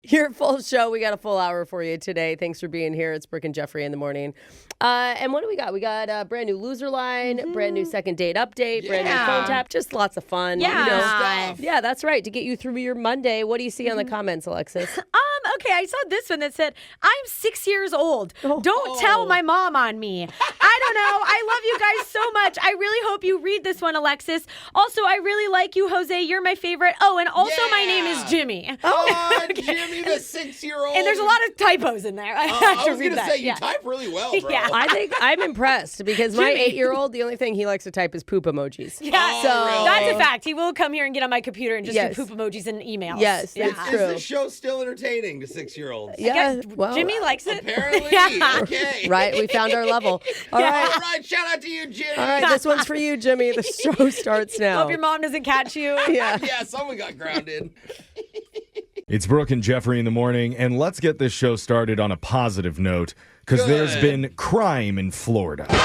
Your full show. We got a full hour for you today. Thanks for being here. It's Brooke and Jeffrey in the morning. And what do we got? We got a brand new loser line, brand new second date update, brand new phone tap. Just lots of fun. Yeah. Yeah, that's right. To get you through your Monday. What do you see on the comments, Alexis? Okay, I saw this one that said, I'm 6 years old. Don't tell my mom on me. I don't know. I love you guys so much. I really hope you read this one, Alexis. Also, I really like you, Jose. You're my favorite. Oh, and also my name is Jimmy. Oh, Jimmy, the 6-year-old. And there's a lot of typos in there. I was going to say, you type really well, bro. Yeah. I think I'm impressed because my 8-year-old, the only thing he likes to type is poop emojis. Yeah, so that's a fact. He will come here and get on my computer and just Yes. do poop emojis and emails. Yes, yeah. it's true. Is the show still entertaining to 6-year-olds? Yeah, well, Jimmy likes it. Apparently. Yeah. Okay. Right, we found our level. All right. All right, shout out to you, Jimmy. All right, this one's for you, Jimmy. The show starts now. Hope your mom doesn't catch you. Yeah. Yeah, someone got grounded. It's Brooke and Jeffrey in the morning, and let's get this show started on a positive note, because there's been crime in Florida. We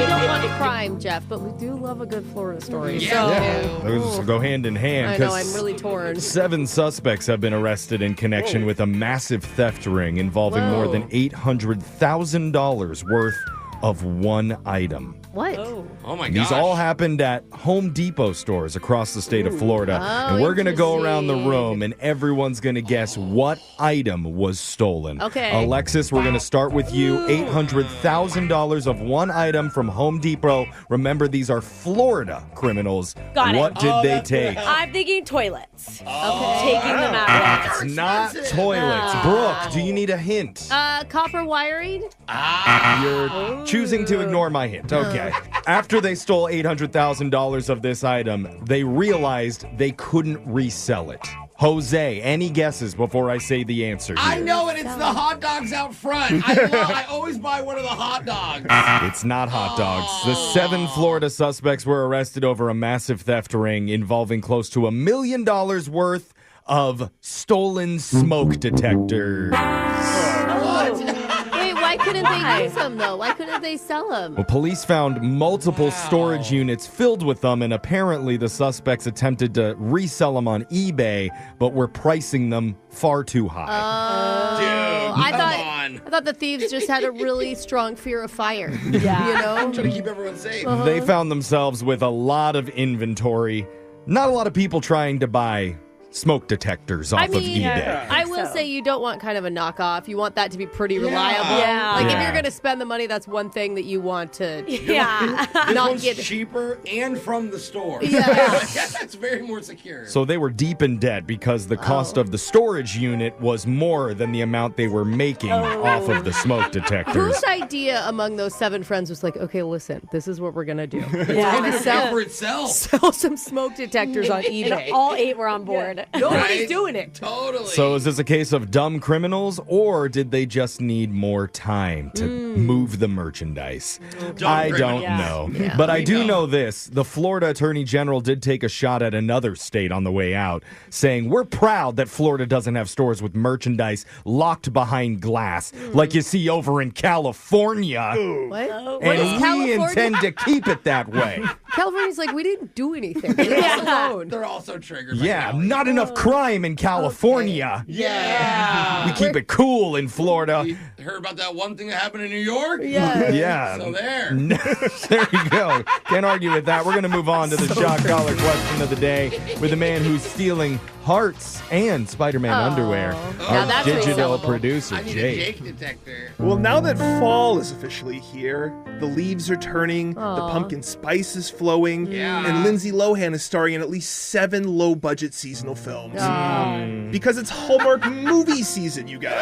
don't want crime, Jeff, but we do love a good Florida story. Those go hand in hand. I know, I'm really torn. 7 suspects have been arrested in connection with a massive theft ring involving more than $800,000 worth of one item. What? Oh my gosh. These all happened at Home Depot stores across the state of Florida. And we're going to go around the room and everyone's going to guess what item was stolen. Okay. Alexis, we're going to start with you. $800,000 of one item from Home Depot. Remember, these are Florida criminals. Got it. What did they take? I'm thinking toilets. Okay. Taking them out. It's not toilets. Brooke, do you need a hint? Copper wiring? You're choosing to ignore my hint. Okay. After they stole $800,000 of this item, they realized they couldn't resell it. Jose, any guesses before I say the answer here? I know it. It's the hot dogs out front. I always buy one of the hot dogs. It's not hot dogs. The 7 Florida suspects were arrested over a massive theft ring involving close to $1 million worth of stolen smoke detectors. Why couldn't they use them, though? Why couldn't they sell them? Well, police found multiple storage units filled with them, and apparently the suspects attempted to resell them on eBay, but were pricing them far too high. Dude, I come thought the thieves just had a really strong fear of fire. Yeah. You know? Trying to keep everyone safe. They found themselves with a lot of inventory. Not a lot of people trying to buy smoke detectors off of eBay. I will say you don't want kind of a knockoff. You want that to be pretty reliable. Yeah. Like if Yeah. you're going to spend the money, that's one thing that you want to Yeah. not One's get. cheaper and from the store. Yeah. That's very more secure. So they were deep in debt because the cost of the storage unit was more than the amount they were making off of the smoke detectors. Whose idea among those 7 friends was like, okay, listen, this is what we're going to do. We're Yeah. going to Pay sell for itself. some smoke detectors on eBay. All 8 were on board. Nobody's Right? doing it. Totally. So is this a case of dumb criminals, or did they just need more time to move the merchandise? I don't know. Yeah. But I do know this. The Florida Attorney General did take a shot at another state on the way out, saying, we're proud that Florida doesn't have stores with merchandise locked behind glass like you see over in California. What? And What is we California? intend to keep it that way. California's like, we didn't do anything. Leave us alone. They're also triggered. by Yeah, Cali. not enough crime in California. Yeah. We keep it cool in Florida. You heard about that one thing that happened in New York? Yeah. Yeah. So there. There you go. Can't argue with that. We're going to move on to the shock collar question of the day with a man who's stealing hearts and Spider-Man underwear. Now Our that's digital resellable. producer, I need a Jake. Jake detector. Well, now that fall is officially here, the leaves are turning, the pumpkin spice is flowing, Yeah. and Lindsay Lohan is starring in at least 7 low-budget seasonal films. Because it's Hallmark movie season, you guys.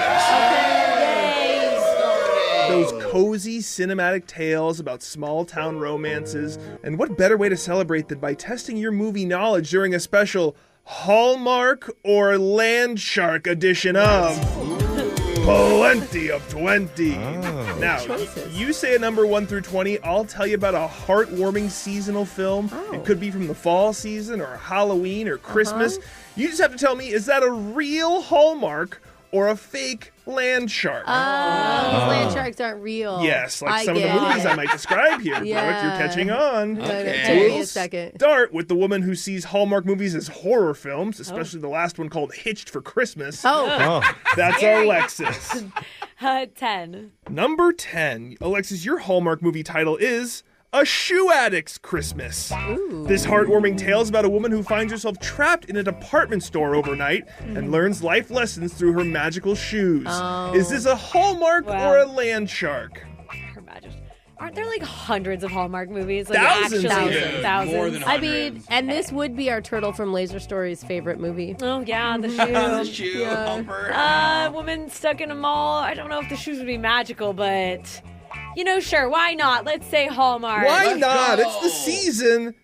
Those cozy cinematic tales about small-town romances. And what better way to celebrate than by testing your movie knowledge during a special Hallmark or Land Shark edition of Plenty of 20. Now, you say a number 1 through 20, I'll tell you about a heartwarming seasonal film. It could be from the fall season or Halloween or Christmas. You just have to tell me, is that a real Hallmark or a fake land shark? Land sharks aren't real. Yes, like I some of the get movies it. I might describe here, Brooke. Yeah. You're catching on. Okay. Take me We'll a second. start with the woman who sees Hallmark movies as horror films, especially the last one called Hitched for Christmas. Oh, That's Alexis. 10. Number 10. Alexis, your Hallmark movie title is A Shoe Addict's Christmas. This heartwarming tale is about a woman who finds herself trapped in a department store overnight and learns life lessons through her magical shoes. Is this a Hallmark Wow. or a land shark? Her Majesty. Aren't there like hundreds of Hallmark movies? Like Thousands actually, even. thousands. More than I mean, and this would be our Turtle from Laser Story's favorite movie. Oh yeah, the The shoe. shoe, Humper. Woman stuck in a mall. I don't know if the shoes would be magical, but sure, why not? Let's say Hallmark. Why Let's not? go. It's the season.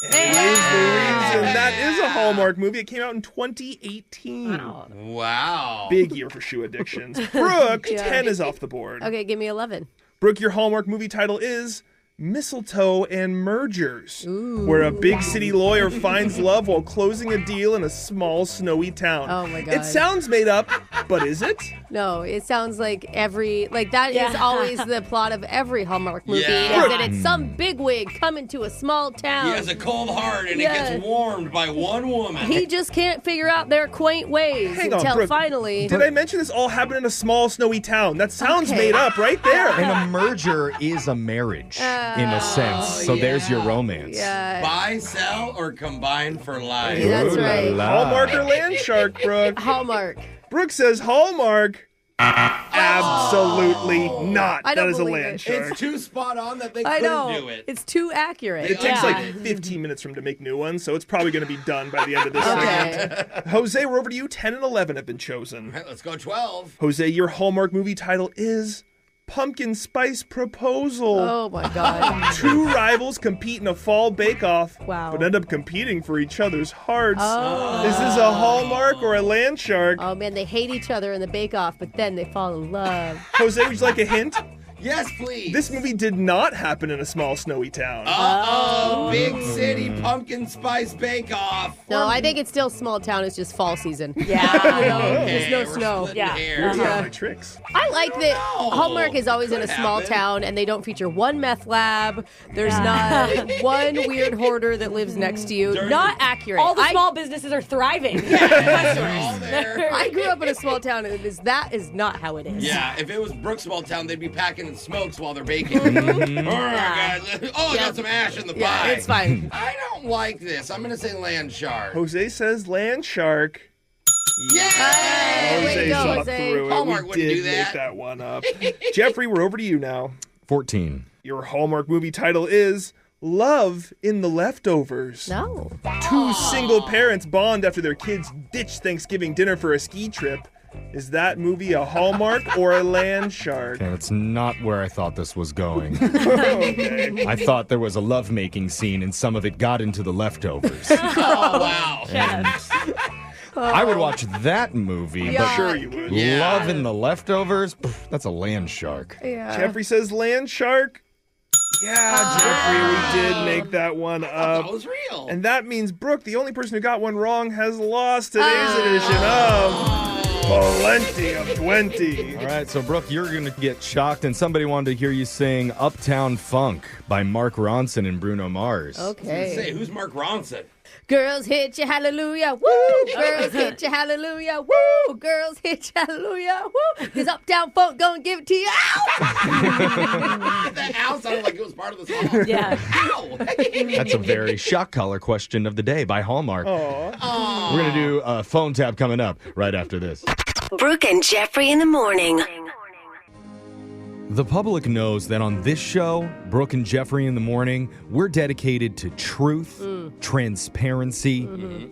And it is the reason. That is a Hallmark movie. It came out in 2018. Wow. Big year for shoe addictions. Brooke, Yeah. 10 is off the board. Okay, give me 11. Brooke, your Hallmark movie title is Mistletoe and Mergers, where a big city lawyer finds love while closing a deal in a small snowy town. Oh my God. It sounds made up, but is it? No, it sounds like that is always the plot of every Hallmark movie. Yeah. Is that it's some bigwig coming to a small town. He has a cold heart and Yeah. it gets warmed by one woman. He just can't figure out their quaint ways Hang on, until Brooke. finally. Did I mention this all happened in a small snowy town? That sounds Okay. made up right there. And a merger is a marriage, in a sense. So there's your romance. Yeah, Buy, sell, or combine for life. that's Ooh la right. la. Hallmark or land shark, Brooke? Hallmark. Brooke says Hallmark. Absolutely not. I don't That is a believe land it. shark. It's too spot on that they I couldn't know. do it. It's too accurate. It takes Yeah. like 15 minutes for him to make new ones, so it's probably going to be done by the end of this Okay. segment. Jose, we're over to you. 10 and 11 have been chosen. All right, let's go 12. Jose, your Hallmark movie title is Pumpkin Spice Proposal. Oh my God. Two rivals compete in a fall bake-off, Wow. but end up competing for each other's hearts. Oh. Is this a Hallmark or a land shark? Oh man, they hate each other in the bake off, but then they fall in love. Jose, would you like a hint? Yes, please. This movie did not happen in a small snowy town. Uh-oh, big city pumpkin spice bake-off. No, I think it's still small town. It's just fall season. Yeah. There's no we're snow. splitting Yeah. hairs. Here's all my tricks. I like that no. Hallmark is always in a Could small happen. town and they don't feature one meth lab. There's not one weird hoarder that lives next to you. During Not the- accurate. All the I- small businesses are thriving. They're all there. I grew up in a small town and that is not how it is. Yeah, if it was Brooke's small town, they'd be packing in smokes while they're baking. All right, guys. Oh, I Yeah. got some ash in the Yeah, pie. it's fine. I don't like this. I'm going to say land shark. Jose says land shark. Yeah! Hey, way to Jose go, saw Jose. through it. Hallmark We wouldn't did do that. make that one up. Jeffrey, we're over to you now. 14. Your Hallmark movie title is Love in the Leftovers. No. Two single parents bond after their kids ditch Thanksgiving dinner for a ski trip. Is that movie a Hallmark or a land shark? And it's not where I thought this was going. Okay. I thought there was a lovemaking scene and some of it got into the leftovers. Oh, wow. I would watch that movie, Yeah. but Sure you would. Yeah. Love in the Leftovers? Pff, that's a land shark. Yeah. Jeffrey says land shark. Yeah, Jeffrey, we did make that one up. That was real. And that means Brooke, the only person who got one wrong, has lost today's edition of Plenty of 20. All right, so Brooke, you're going to get shocked, and somebody wanted to hear you sing Uptown Funk by Mark Ronson and Bruno Mars. Say, Okay. who's Mark Ronson? Girls hit you, hallelujah, woo! Girls hit you, hallelujah, woo! Girls hit you, hallelujah, woo! Cause Uptown Funk gonna give it to you, ow! That ow sounded like it was part of the song. Yeah. Ow! That's a very shock collar question of the day by Hallmark. Aw. We're going to do a phone tap coming up right after this. Brooke and Jeffrey in the morning. The public knows that on this show, Brooke and Jeffrey in the morning, we're dedicated to truth, transparency,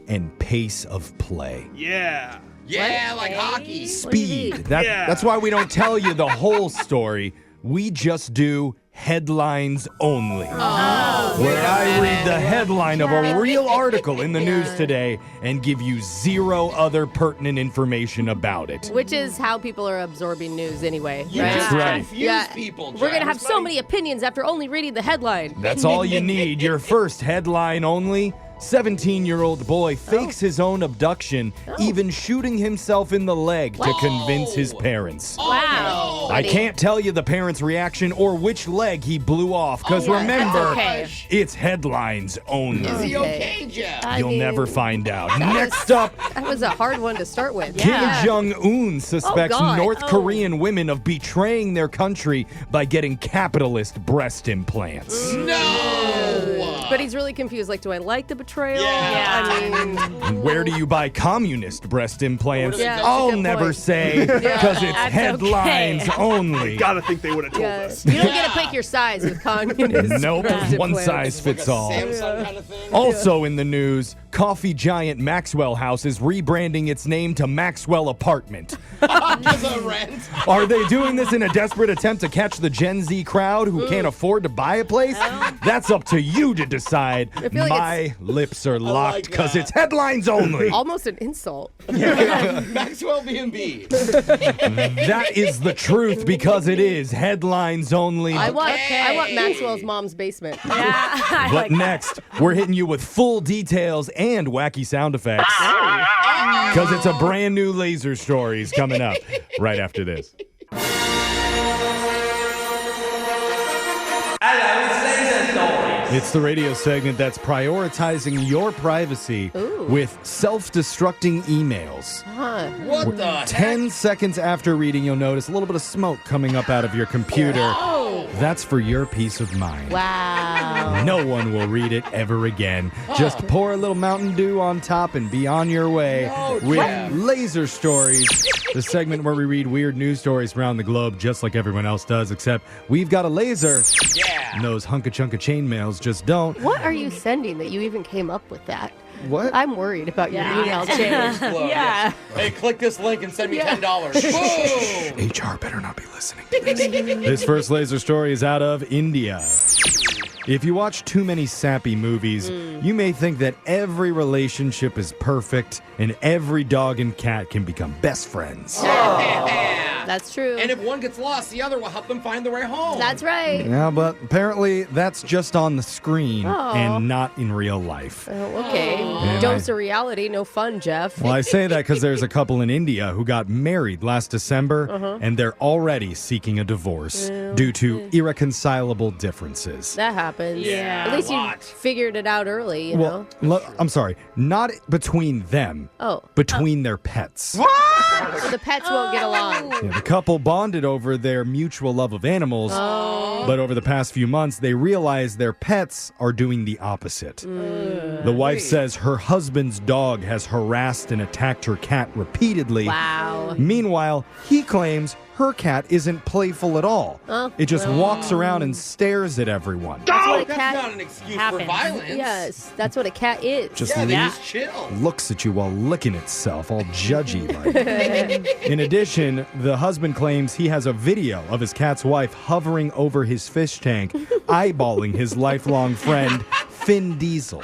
and pace of play. Yeah. Yeah, like hockey. Speed. Yeah. That's why we don't tell you the whole story. We just do headlines only. Where I read the headline of a real article in the news today and give you zero other pertinent information about it. Which is how people are absorbing news anyway, You right? just right. confuse people. We're gonna have Jeff. so many opinions after only reading the headline. That's all you need. Your first headline only 17-year-old boy fakes his own abduction, even shooting himself in the leg to convince his parents. Wow. I can't tell you the parents' reaction or which leg he blew off, because remember, it's headlines only. Is he okay, Jeff? You'll never find out. Next up, That was a hard one to start with. Kim Jong-un suspects God. North Korean women of betraying their country by getting capitalist breast implants. No! But he's really confused. Like, do I like the betrayal? Yeah. I mean, Where do you buy communist breast implants? Yeah, that's a I'll good never point. say, because it's That's headlines okay. only. Gotta think they would have told us. you don't get to pick your size with communist. Nope, breast one implants. size fits all. Samsung kind of thing? Also in the news, coffee giant Maxwell House is rebranding its name to Maxwell Apartment. Because of rent. Are they doing this in a desperate attempt to catch the Gen Z crowd who can't afford to buy a place? That's up to you to decide. feel like My lips are locked like because that. it's headlines only. Almost an insult. Maxwell B&B. That is the truth because it is headlines only. I want Maxwell's mom's basement. Yeah. But next, we're hitting you with full details and wacky sound effects. Because it's a brand new Laser Stories coming up right after this. It's the radio segment that's prioritizing your privacy with self-destructing emails. What the heck? 10 seconds after reading, you'll notice a little bit of smoke coming up out of your computer. That's for your peace of mind. Wow. No one will read it ever again. Just pour a little Mountain Dew on top and be on your way with Laser Stories, the segment where we read weird news stories around the globe just like everyone else does, except we've got a laser. Yeah. And those hunka-chunka chainmails just don't. What are you sending that you even came up with that? What? I'm worried about your email chain. Yeah. Hey, click this link and send me $10. Boom! HR better not be listening to this. This first laser story is out of India. If you watch too many sappy movies, you may think that every relationship is perfect and every dog and cat can become best friends. That's true. And if one gets lost, the other will help them find their way home. That's right. Yeah, but apparently that's just on the screen and not in real life. Oh, okay. Dose of reality, no fun, Jeff. Well, I say that because there's a couple in India who got married last December, and they're already seeking a divorce due to irreconcilable differences. That happens. Yeah, At least a you lot. figured it out early, you know? I'm sorry, not between them, between their pets. So the pets won't get along. Yeah, the couple bonded over their mutual love of animals, but over the past few months, they realized their pets are doing the opposite. The wife says her husband's dog has harassed and attacked her cat repeatedly. Wow. Meanwhile, he claims her cat isn't playful at all. It just walks around and stares at everyone. That's what a That's cat not an excuse happens. for violence. Yes, that's what a cat is. Just Yeah, they leaves, just chill. looks at you while licking itself, all judgy like. In addition, the husband claims he has a video of his cat's wife hovering over his fish tank, eyeballing his lifelong friend, Finn Diesel.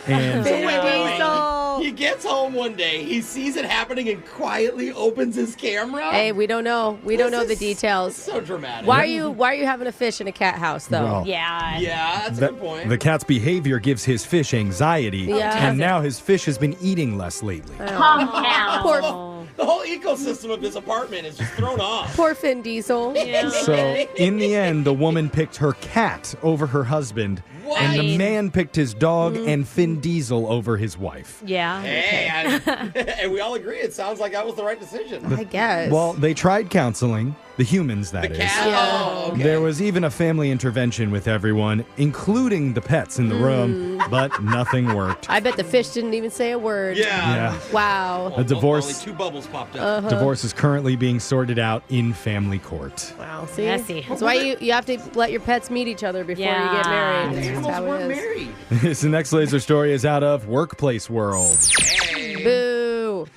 And He gets home one day, he sees it happening and quietly opens his camera. Hey, we don't know. We don't know the This is details. So dramatic. Why are you having a fish in a cat house though? Well, Yeah. Yeah, that's a the, good point. the cat's behavior gives his fish anxiety, Yeah. and now his fish has been eating less lately. The whole ecosystem of this apartment is just thrown off. Poor Finn Diesel. So, in the end, the woman picked her cat over her husband, and the man picked his dog and Finn Diesel over his wife. Yeah. Hey, and we all agree it sounds like that was the right decision. I guess. Well, they tried counseling, the humans, that The is. cat? Yeah. Oh, okay. There was even a family intervention with everyone, including the pets in the room, but nothing worked. I bet the fish didn't even say a word. Yeah. Wow. A divorce- Only 2 bubbles popped up. Divorce is currently being sorted out in family court. Wow. See? Messy. That's why you have to let your pets meet each other before you get married. That's just Animals how weren't it is. married. This next laser story is out of Workplace World. Boo.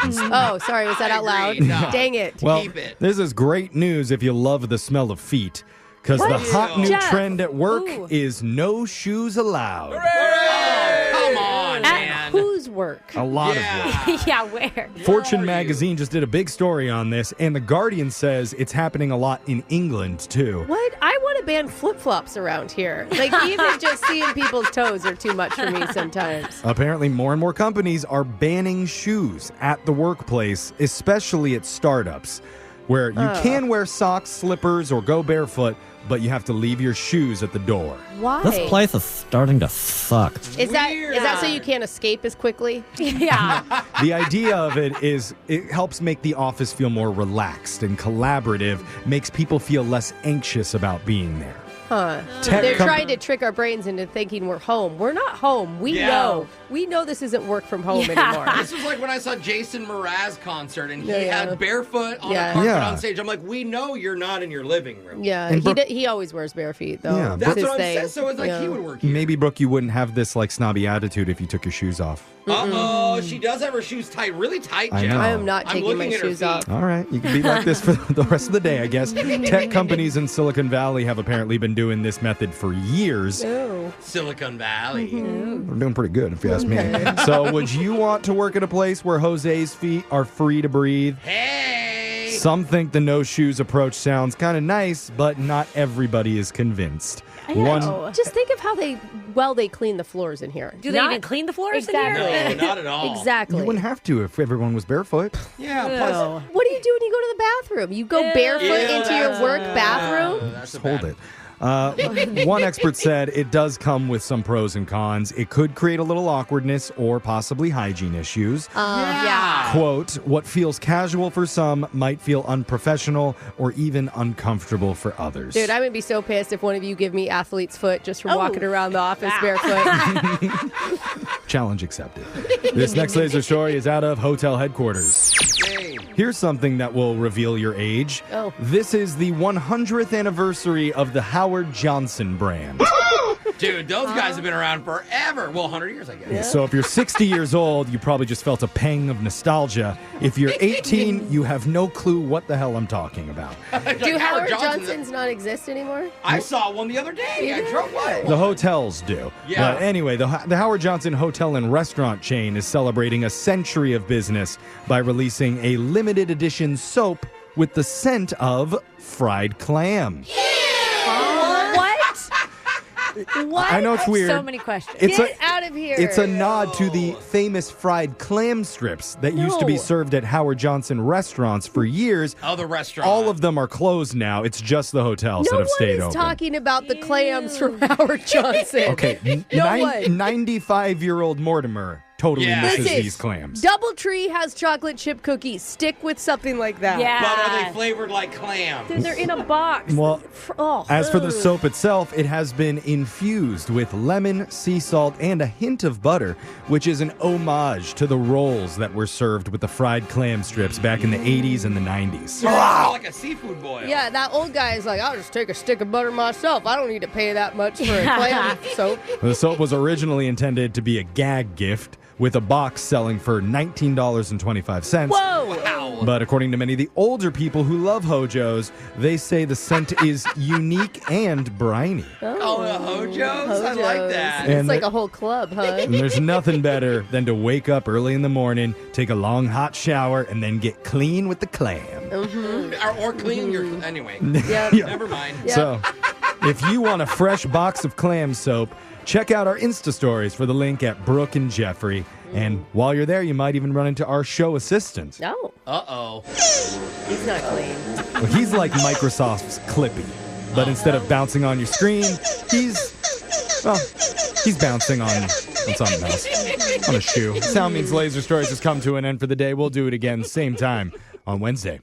Oh, sorry. Was that out loud? agree. No. Dang it. Well, Keep it. this is great news if you love the smell of feet, because the hot new Jeff. trend at work Ooh. is no shoes allowed. Oh, come on, At man. whose work. A lot of work. Yeah, where? Fortune magazine just did a big story on this, and The Guardian says it's happening a lot in England, too. What? I want to ban flip-flops around here. Like, even just seeing people's toes are too much for me sometimes. Apparently, more and more companies are banning shoes at the workplace, especially at startups, where you can wear socks, slippers, or go barefoot, but you have to leave your shoes at the door. Why? This place is starting to suck. Is that so you can't escape as quickly? Yeah. The idea of it is it helps make the office feel more relaxed and collaborative, makes people feel less anxious about being there. Huh. They're trying to trick our brains into thinking we're home. We're not home. We know. We know this isn't work from home anymore. This was like when I saw Jason Mraz concert and he had barefoot on a carpet on stage. I'm like, we know you're not in your living room. Yeah, he always wears bare feet, though. Yeah, that's what I'm saying. So it's like he would work here. Maybe, Brooke, you wouldn't have this like snobby attitude if you took your shoes off. Uh-oh, she does have her shoes tight, really tight, I Jeff. know. I am not taking my shoes off. All right, you can be like this for the rest of the day, I guess. Tech companies in Silicon Valley have apparently been doing this method for years. Ew. Silicon Valley. We're doing pretty good, if you ask me. So would you want to work at a place where Jose's feet are free to breathe? Hey! Some think the no shoes approach sounds kind of nice, but not everybody is convinced. Just think of how they clean the floors in here. Do they even clean the floors in Exactly. here? No, not at all. Exactly. You wouldn't have to if everyone was barefoot. Yeah, plus... What do you do when you go to the bathroom? You go barefoot into your work bathroom? That's a Hold bad- it. One expert said it does come with some pros and cons. It could create a little awkwardness or possibly hygiene issues. Yeah. Quote, what feels casual for some might feel unprofessional or even uncomfortable for others. Dude, I would be so pissed if one of you give me athlete's foot just for walking around the office barefoot. Challenge accepted. This next laser story is out of hotel headquarters. Here's something that will reveal your age. Oh. This is the 100th anniversary of the Howard Johnson brand. Dude, those guys have been around forever. Well, 100 years, I guess. So if you're 60 years old, you probably just felt a pang of nostalgia. If you're 18, you have no clue what the hell I'm talking about. Do Howard Johnson's not exist anymore? I saw one the other day. I drove by. The hotels do. Yeah. But anyway, the Howard Johnson Hotel and Restaurant chain is celebrating a century of business by releasing a limited edition soap with the scent of fried clam. What? I know it's weird. So many questions. Get out of here. It's a nod to the famous fried clam strips that used to be served at Howard Johnson restaurants for years. Oh, the restaurant. All of them are closed now. It's just the hotels that have stayed No one open. is talking about the clams from Howard Johnson. Okay, 95-year-old Mortimer totally misses Listen, these clams. Doubletree has chocolate chip cookies. Stick with something like that. Yeah. But are they flavored like clams? They're in a box. Well, Oh. as for the soap itself, it has been infused with lemon, sea salt, and a hint of butter, which is an homage to the rolls that were served with the fried clam strips back in the 80s and the 90s. Wow. Like a seafood boil. Yeah, that old guy is like, I'll just take a stick of butter myself. I don't need to pay that much for a clam soap. The soap was originally intended to be a gag gift, with a box selling for $19.25. Whoa! Wow. But according to many of the older people who love Hojos, they say the scent is unique and briny. Oh, the Hojos? I like that. It's And like the- a whole club, huh? And there's nothing better than to wake up early in the morning, take a long hot shower, and then get clean with the clam. Or clean your... Anyway. Yep. Never mind. Yep. So, if you want a fresh box of clam soap, check out our Insta stories for the link at Brooke and Jeffrey. And while you're there, you might even run into our show assistant. No, Uh-oh. he's not clean. Well, he's like Microsoft's Clippy, but instead of bouncing on your screen, he's bouncing on something else, on a shoe. Sound means Laser Stories has come to an end for the day. We'll do it again same time on Wednesday.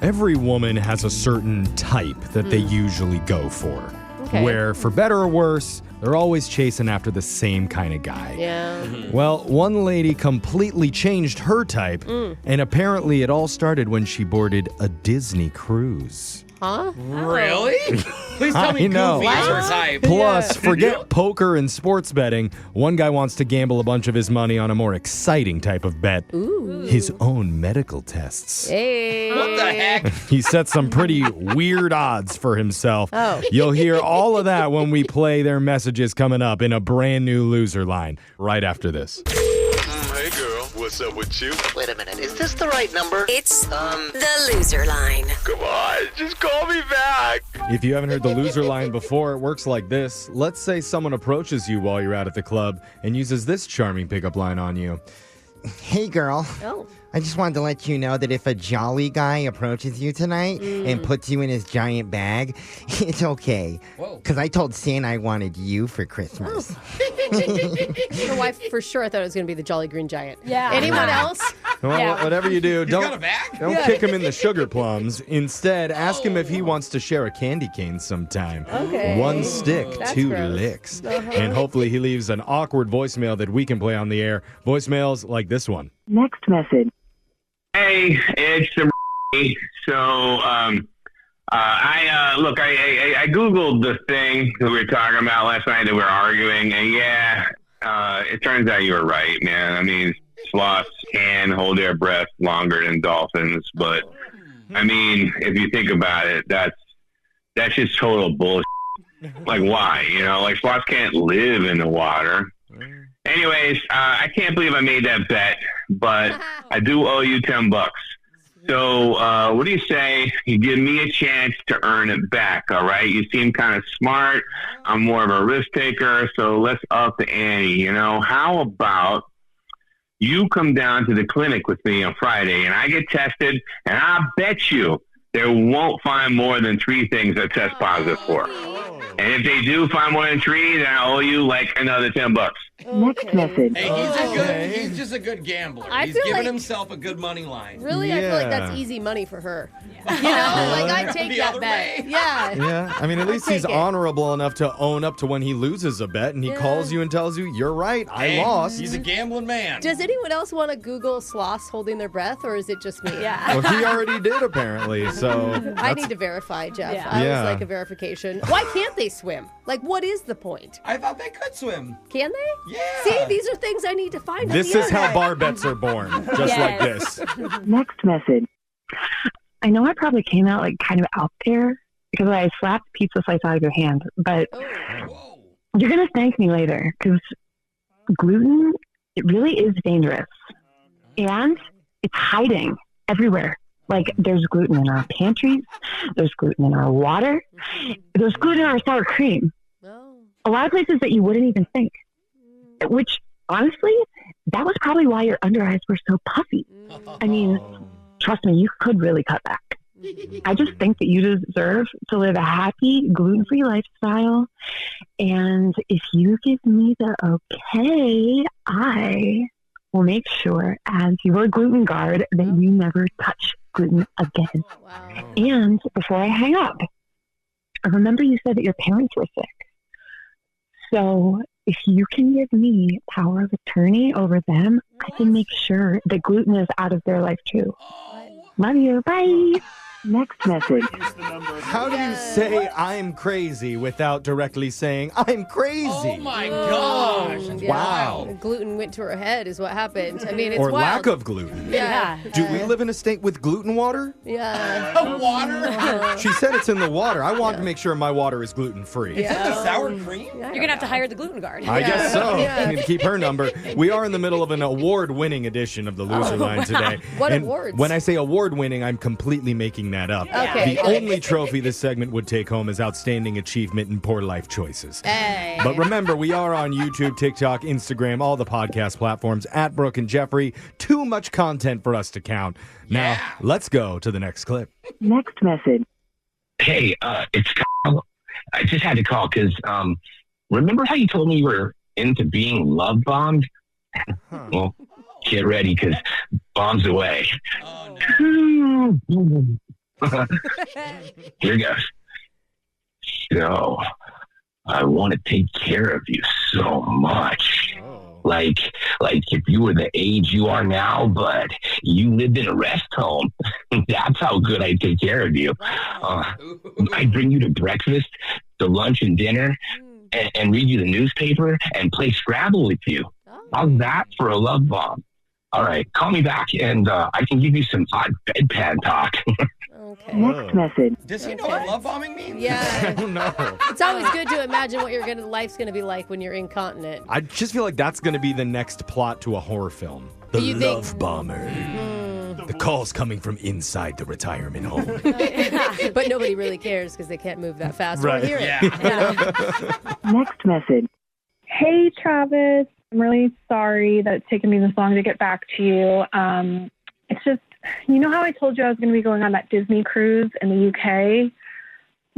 Every woman has a certain type that they usually go for. Okay. Where, for better or worse, they're always chasing after the same kind of guy. Yeah. Well, one lady completely changed her type, and apparently it all started when she boarded a Disney cruise. Huh? Really? Please tell me know. Goofy is her type. Plus, forget poker and sports betting. One guy wants to gamble a bunch of his money on a more exciting type of bet. Ooh. His own medical tests. Hey. What the heck? He set some pretty weird odds for himself. Oh. You'll hear all of that when we play their messages coming up in a brand new loser line right after this. Hey girl, what's up with you? Wait a minute, is this the right number? It's the loser line. Come on, just call me back. If you haven't heard the loser line before, it works like this. Let's say someone approaches you while you're out at the club and uses this charming pickup line on you. Hey, girl. Oh. I just wanted to let you know that if a jolly guy approaches you tonight and puts you in his giant bag, it's okay. Whoa. Because I told Santa I wanted you for Christmas. Your wife, for sure, I thought it was going to be the Jolly Green Giant. Yeah. Anyone else? Well, whatever you do, He's got a bag? don't kick him in the sugar plums. Instead, ask him if he wants to share a candy cane sometime. Okay. One stick, That's 2 gross. licks. And hopefully he leaves an awkward voicemail that we can play on the air. Voicemails like this one. Next message. Hey, it's the so I googled the thing that we were talking about last night that we were arguing, and it turns out you were right, man. I mean, sloths can hold their breath longer than dolphins, but I mean, if you think about it, that's just total bullshit. Like, why? You know, like sloths can't live in the water. Anyways, I can't believe I made that bet, but I do owe you $10. So what do you say you give me a chance to earn it back, all right? You seem kind of smart. I'm more of a risk taker, so let's up the ante, you know? How about you come down to the clinic with me on Friday, and I get tested, and I bet you they won't find more than 3 things that test positive for. And if they do find more than 3, then I owe you like another $10. Next message. Hey, he's just a good gambler. I He's feel giving like- himself a good money line. Really, I feel like that's easy money for her. You know, like I'd take The that other bet. way. Yeah. Yeah, I mean, at least he's take it. honorable enough to own up to when he loses a bet, and he calls you and tells you, you're right, I Hey, lost. He's a gambling man. Does anyone else want to Google sloths holding their breath, or is it just me? Yeah. Well, he already did, apparently, so... I that's- need to verify, Jeff. Yeah. I Yeah. was like a verification. Why can't they swim? Like, what is the point? I thought they could swim. Can they? Yeah. See, these are things I need to find. on This the is how internet. bar bets are born, just like this. Next message. I know I probably came out like kind of out there because I slapped pizza slice out of your hand, but Whoa. you're going to thank me later because gluten, it really is dangerous. And it's hiding everywhere. Like there's gluten in our pantries, there's gluten in our water, there's gluten in our sour cream. Oh. A lot of places that you wouldn't even think, which honestly, that was probably why your under eyes were so puffy. I mean, trust me, you could really cut back. I just think that you deserve to live a happy, gluten-free lifestyle. And if you give me the okay, I will make sure as your gluten guard that you never touch gluten again. Wow. And before I hang up, I remember you said that your parents were sick. So if you can give me power of attorney over them, I can make sure that gluten is out of their life too. Love you. Bye. Next message. How do you say I'm crazy without directly saying I'm crazy? Oh my gosh. That's Yeah. wild. Gluten went to her head is what happened. I mean, it's Or wild. lack of gluten. Yeah. Do we live in a state with gluten water? Yeah. Water? She said it's in the water. I want to make sure my water is gluten-free. Is that the sour cream? You're going to have to hire the gluten guard. I guess so. Yeah. I need to keep her number. We are in the middle of an award-winning edition of the Loser Line today. What And awards? When I say award-winning, I'm completely making that up. Okay. The only trophy this segment would take home is Outstanding Achievement in Poor Life Choices. Hey. But remember, we are on YouTube, TikTok, Instagram, all the podcast platforms at Brooke and Jeffrey. Too much content for us to count. Now, let's go to the next clip. Next message. Hey, it's Kyle. I just had to call because remember how you told me you were into being love bombed? Well, get ready because bombs away. Here goes. So, I want to take care of you so much. Like if you were the age you are now, but you lived in a rest home. That's how good I take care of you. I'd bring you to breakfast, to lunch and dinner, and read you the newspaper and play Scrabble with you. How's that for a love bomb? All right, call me back and I can give you some hot bedpan talk. Okay. Next message. Does he know what love bombing means? Yeah. I don't know. It's always good to imagine what life's going to be like when you're incontinent. I just feel like that's going to be the next plot to a horror film. The You think- Love Bomber. The call's coming from inside the retirement home. But nobody really cares because they can't move that fast Right. or hear it. Yeah. Next message. Hey, Travis. I'm really sorry that it's taken me this long to get back to you. It's just, you know how I told you I was going to be going on that Disney cruise in the UK?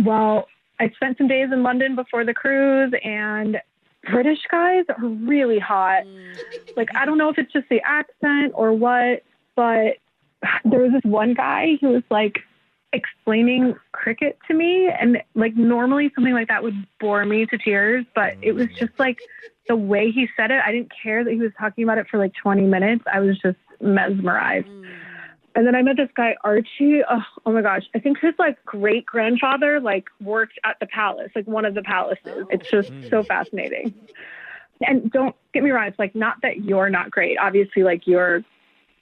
Well, I spent some days in London before the cruise, and British guys are really hot. Like, I don't know if it's just the accent or what, but there was this one guy who was like explaining cricket to me, and like normally something like that would bore me to tears, but it was just like the way he said it. I didn't care that he was talking about it for like 20 minutes. I was just mesmerized. And then I met this guy, Archie. Oh my gosh. I think his like great grandfather like worked at the palace, like one of the palaces. It's just so fascinating. And don't get me wrong. It's like, not that you're not great. Obviously, like you're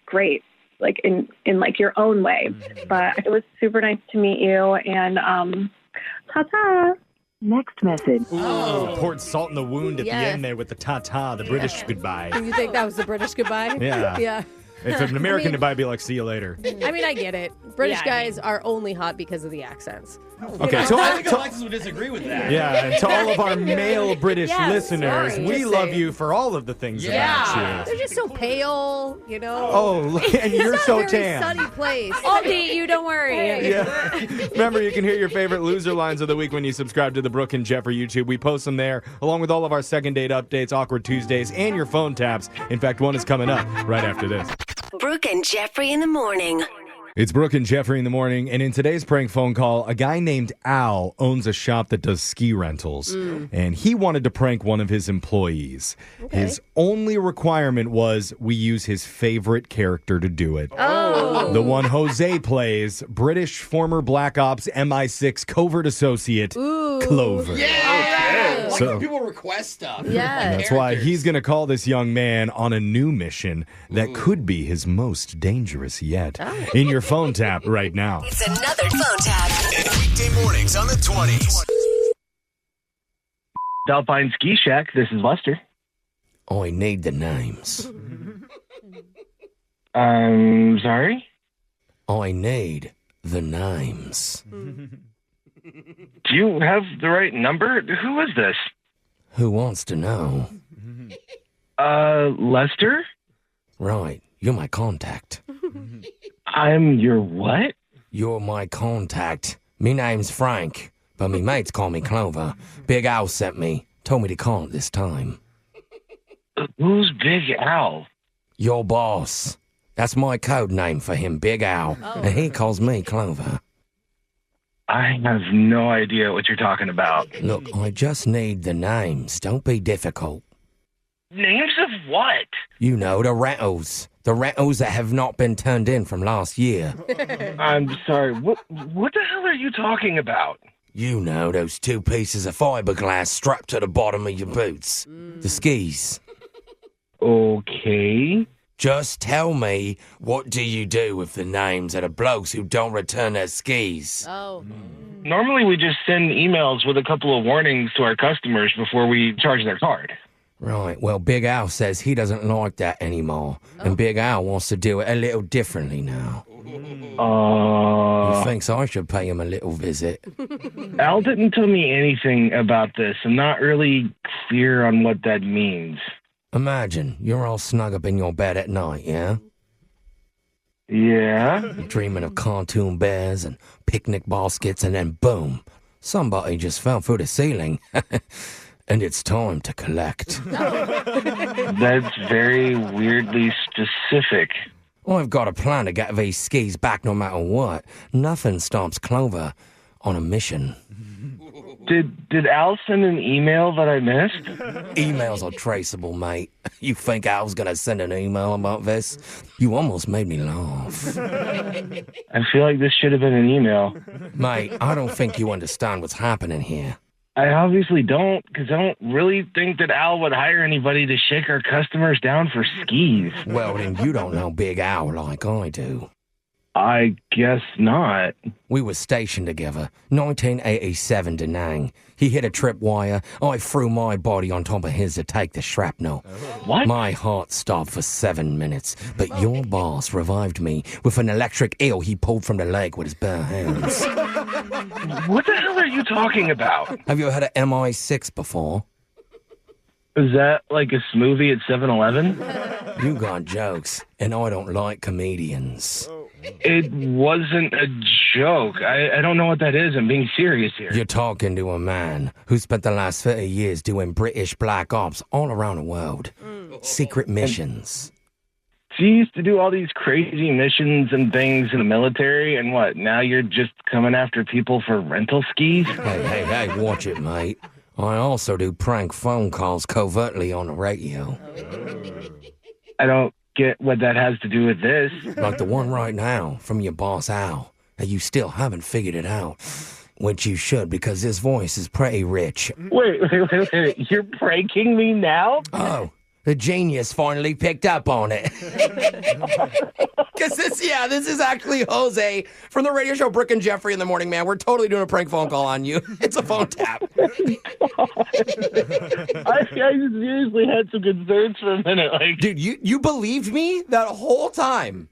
great, like in like your own way, but it was super nice to meet you. And, ta-ta. Next message. Ooh, poured salt in the wound at the Yes. end there with the ta-ta, the British goodbye. You think that was the British goodbye? Yeah. Yeah. If an American goodbye, would be like, see you later. I mean, I get it. British guys are only hot because of the accents. Okay, so I think Alexis would disagree with that. yeah, and to all of our male British Yes, listeners, sorry, we just love saying. you for all of the things about you. They're just so pale, you know. Oh, look, and you're It's so not a very tan. sunny place. I'll date you, don't worry. Yeah. Remember, you can hear your favorite loser lines of the week when you subscribe to the Brooke and Jeffrey YouTube. We post them there, along with all of our second date updates, awkward Tuesdays, and your phone taps. In fact, one is coming up right after this. Brooke and Jeffrey in the morning. It's Brooke and Jeffrey in the morning, and in today's prank phone call, a guy named Al owns a shop that does ski rentals, and he wanted to prank one of his employees. Okay. His only requirement was we use his favorite character to do it. Oh. The one Jose plays, British former Black Ops MI6 covert associate, Clover. Yeah! Like So- when people request stuff. Yeah. That's why he's going to call this young man on a new mission that could be his most dangerous yet. In your phone tap right now. It's another phone tap. Weekday mornings on the 20s. Alpine Ski Shack, this is Lester. I need the names. Sorry? I need the names. Do you have the right number? Who is this? Who wants to know? Lester? Right, you're my contact. I'm your what? You're my contact. Me name's Frank, but me mates call me Clover. Big Al sent me, told me to call it this time. Who's Big Al? Your boss. That's my code name for him, Big Al, and he calls me Clover. I have no idea what you're talking about. Look, I just need the names. Don't be difficult. Names of what? You know, the rattles. The rattles that have not been turned in from last year. I'm sorry, what the hell are you talking about? You know, those two pieces of fiberglass strapped to the bottom of your boots. The skis. Okay. Just tell me, what do you do with the names of the blokes who don't return their skis? Oh. Normally we just send emails with a couple of warnings to our customers before we charge their card. Right, well, Big Al says he doesn't like that anymore. And Big Al wants to do it a little differently now. He thinks I should pay him a little visit. Al didn't tell me anything about this. I'm not really clear on what that means. Imagine, you're all snug up in your bed at night, yeah? Yeah? Dreaming of cartoon bears and picnic baskets, and then boom, somebody just fell through the ceiling. And it's time to collect. That's very weirdly specific. I've got a plan to get these skis back no matter what. Nothing stops Clover on a mission. Did Al send an email that I missed? Emails are traceable, mate. You think Al's gonna send an email about this? You almost made me laugh. I feel like this should have been an email. Mate, I don't think you understand what's happening here. I obviously don't, because I don't really think that Al would hire anybody to shake our customers down for skis. Well, then you don't know Big Al like I do. I guess not. We were stationed together, 1987 Da Nang. He hit a tripwire. I threw my body on top of his to take the shrapnel. What? My heart stopped for 7 minutes, but your boss revived me with an electric eel he pulled from the leg with his bare hands. What the hell are you talking about? Have you heard of MI6 before? Is that like a smoothie at 7-Eleven? You got jokes, and I don't like comedians. It wasn't a joke. I don't know what that is. I'm being serious here. You're talking to a man who spent the last 30 years doing British black ops all around the world. Secret missions. So you used to do all these crazy missions and things in the military, and what, now you're just coming after people for rental skis? Hey, watch it, mate. I also do prank phone calls covertly on the radio. I don't get what that has to do with this. Like the one right now from your boss, Al. And you still haven't figured it out. Which you should, because his voice is pretty rich. Wait. You're pranking me now? Oh, the genius finally picked up on it. Because this is actually Jose from the radio show Brooke and Jeffrey in the Morning, man. We're totally doing a prank phone call on you. It's a phone tap. I seriously had some concerns for a minute. Like, dude, you believed me that whole time.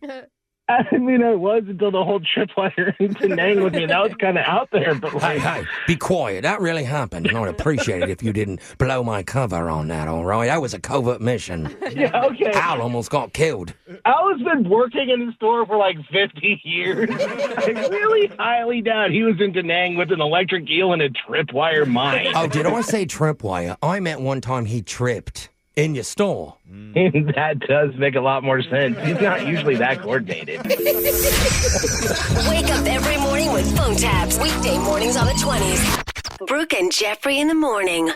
I mean, I was until the whole tripwire into Nang with me. That was kind of out there. But like, hey, be quiet. That really happened. And I'd appreciate it if you didn't blow my cover on that, all right? That was a covert mission. Yeah, okay. Al almost got killed. Al has been working in the store for like 50 years. I really highly doubt he was in Da Nang with an electric eel and a tripwire mine. Oh, did I say tripwire? I meant one time he tripped. In your store. That does make a lot more sense. He's not usually that coordinated. Wake up every morning with phone taps. Weekday mornings on the 20s. Brooke and Jeffrey in the morning.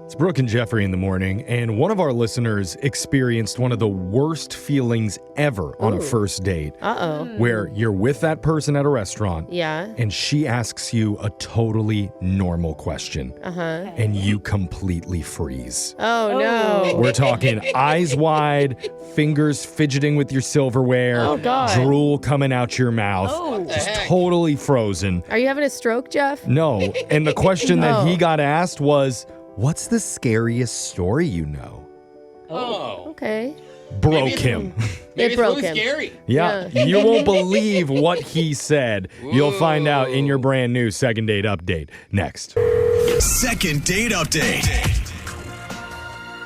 It's Brooke and Jeffrey in the morning, and one of our listeners experienced one of the worst feelings ever on a first date. Where you're with that person at a restaurant. Yeah. And she asks you a totally normal question. And you completely freeze. Oh, no. We're talking eyes wide, fingers fidgeting with your silverware, oh, God. drool coming out your mouth, just totally frozen. Are you having a stroke, Jeff? No. And the question that he got asked was, what's the scariest story you know? Oh. Okay. Broke him. Maybe it's broke really him. scary. Yeah. You won't believe what he said. You'll find out in your brand new second date update next. Second date update.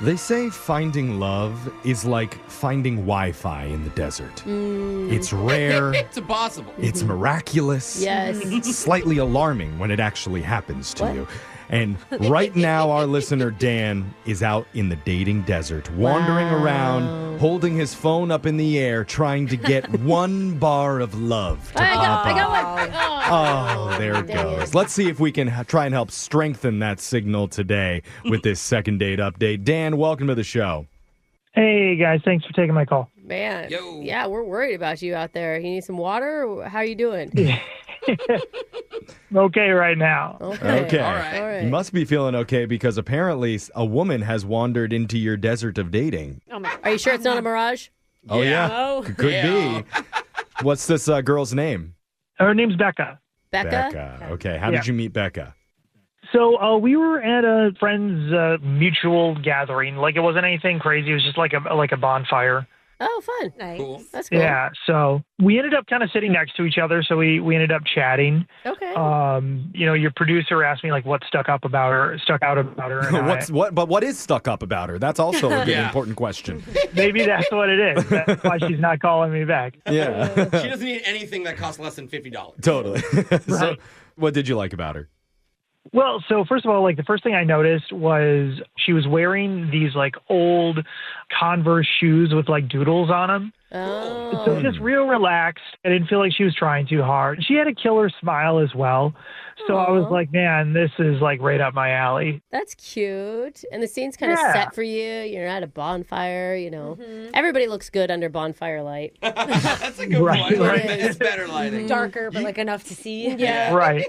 They say finding love is like finding Wi-Fi in the desert. It's rare. It's impossible. It's miraculous. Yes. It's slightly alarming when it actually happens to you. And right now, our listener, Dan, is out in the dating desert, wandering around, holding his phone up in the air, trying to get one bar of love to pop I up. got one. Oh, there it goes. Let's see if we can try and help strengthen that signal today with this second date update. Dan, welcome to the show. Hey, guys. Thanks for taking my call. Man. Yo. Yeah, we're worried about you out there. You need some water? How are you doing? Okay right now. Okay. All right. You must be feeling okay because apparently a woman has wandered into your desert of dating. Are you sure it's not a mirage? Oh, yeah. Oh. Could be. What's this girl's name? Her name's Becca. Becca? Okay. How did you meet Becca? So we were at a friend's mutual gathering. Like, it wasn't anything crazy. It was just like a bonfire. Oh, fun. Nice. Cool. That's cool. Yeah. So we ended up kind of sitting next to each other. So we ended up chatting. Okay. Your producer asked me like what stuck out about her. And what is stuck up about her? That's also a really important question. Maybe that's what it is. That's why she's not calling me back. Yeah. She doesn't need anything that costs less than $50. Totally. So, what did you like about her? Well, so first of all, like the first thing I noticed was she was wearing these like old Converse shoes with like doodles on them. Oh. So just real relaxed. I didn't feel like she was trying too hard. She had a killer smile as well. So I was like, man, this is like right up my alley. That's cute. And the scene's kind of set for you. You're at a bonfire, you know. Everybody looks good under bonfire light. That's a good point. Right. It's better lighting. Darker, but like enough to see. Yeah. Right.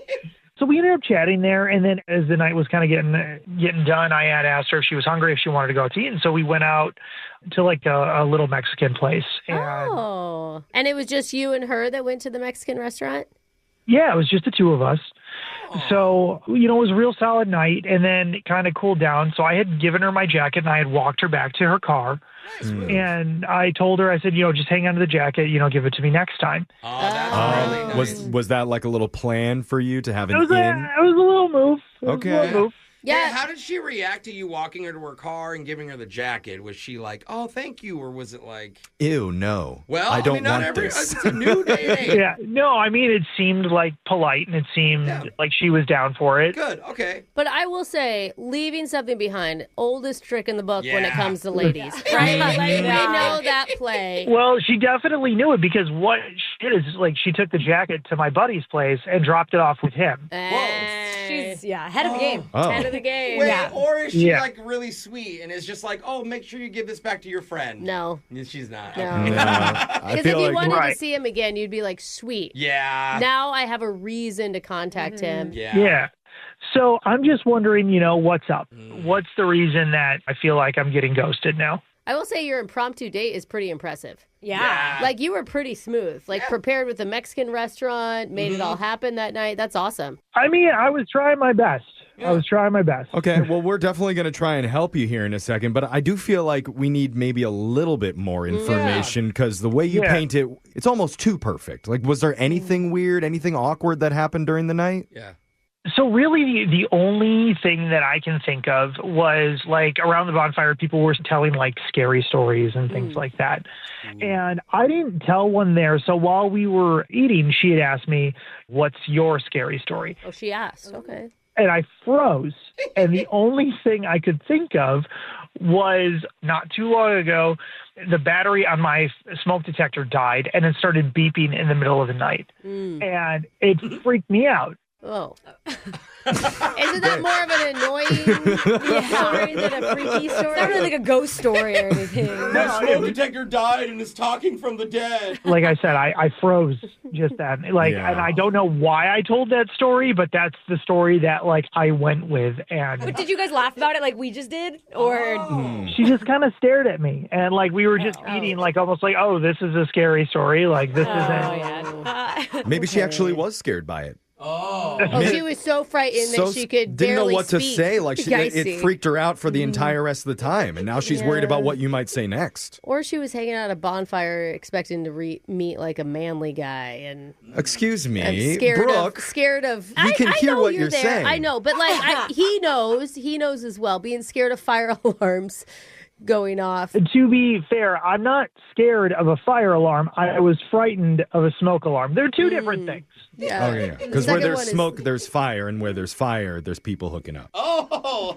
So we ended up chatting there, and then as the night was kind of getting done, I had asked her if she was hungry, if she wanted to go out to eat, and so we went out to like a little Mexican place. And and it was just you and her that went to the Mexican restaurant? yeah, it was just the two of us. So, it was a real solid night, and then it kind of cooled down. So I had given her my jacket, and I had walked her back to her car. And I told her, I said, just hang on to the jacket, give it to me next time. Oh, that's really nice. Was that like a little plan for you to have an It was in? a little move. Okay. Yeah. Hey, how did she react to you walking her to her car and giving her the jacket? Was she like, "Oh, thank you," or was it like, Ew, no. "Well, I don't not want this." It's a new day and age. Yeah, no, I mean, it seemed like polite, and it seemed like she was down for it. Good, okay. But I will say, leaving something behind, oldest trick in the book when it comes to ladies, right? Like, we know that play. Well, she definitely knew it because what she did is she took the jacket to my buddy's place and dropped it off with him. She's ahead of the game. Head of the game. Wait, or is she like really sweet and is just like, "Oh, make sure you give this back to your friend"? No. She's not. No. Okay. Because if you wanted to see him again, you'd be like, sweet. Yeah. Now I have a reason to contact him. Yeah. So I'm just wondering, what's up? What's the reason that I feel like I'm getting ghosted now? I will say your impromptu date is pretty impressive. Yeah. Like, you were pretty smooth. Like, prepared with the Mexican restaurant, made it all happen that night. That's awesome. I mean, I was trying my best. Okay, well, we're definitely going to try and help you here in a second, but I do feel like we need maybe a little bit more information because the way you paint it, it's almost too perfect. Like, was there anything weird, anything awkward that happened during the night? Yeah. So really, the only thing that I can think of was like around the bonfire, people were telling like scary stories and things like that. And I didn't tell one there. So while we were eating, she had asked me, "What's your scary story?" Oh, she asked. Okay. And I froze. And the only thing I could think of was not too long ago, the battery on my smoke detector died and it started beeping in the middle of the night. And it freaked me out. Oh. Isn't that more of an annoying story than a freaky story? It's not really like a ghost story or anything. My smoke detector died and is talking from the dead. Like I said, I froze just then. And I don't know why I told that story, but that's the story that I went with. And But did you guys laugh about it like we just did? Or she just kind of stared at me, and we were just eating, almost like, "Oh, this is a scary story. This isn't." Maybe she actually was scared by it. Oh, she was so frightened that she could didn't know barely what to speak. say. It freaked her out for the entire rest of the time, and now she's worried about what you might say next. Or she was hanging out at a bonfire expecting to meet like a manly guy and excuse me, Brooke, scared of. You can hear what you're there. saying. I know, but he knows as well. Being scared of fire alarms going off. To be fair, I'm not scared of a fire alarm. I was frightened of a smoke alarm. They're two different things. Yeah. Okay, yeah. Because where there's smoke, there's fire, and where there's fire, there's people hooking up. Oh!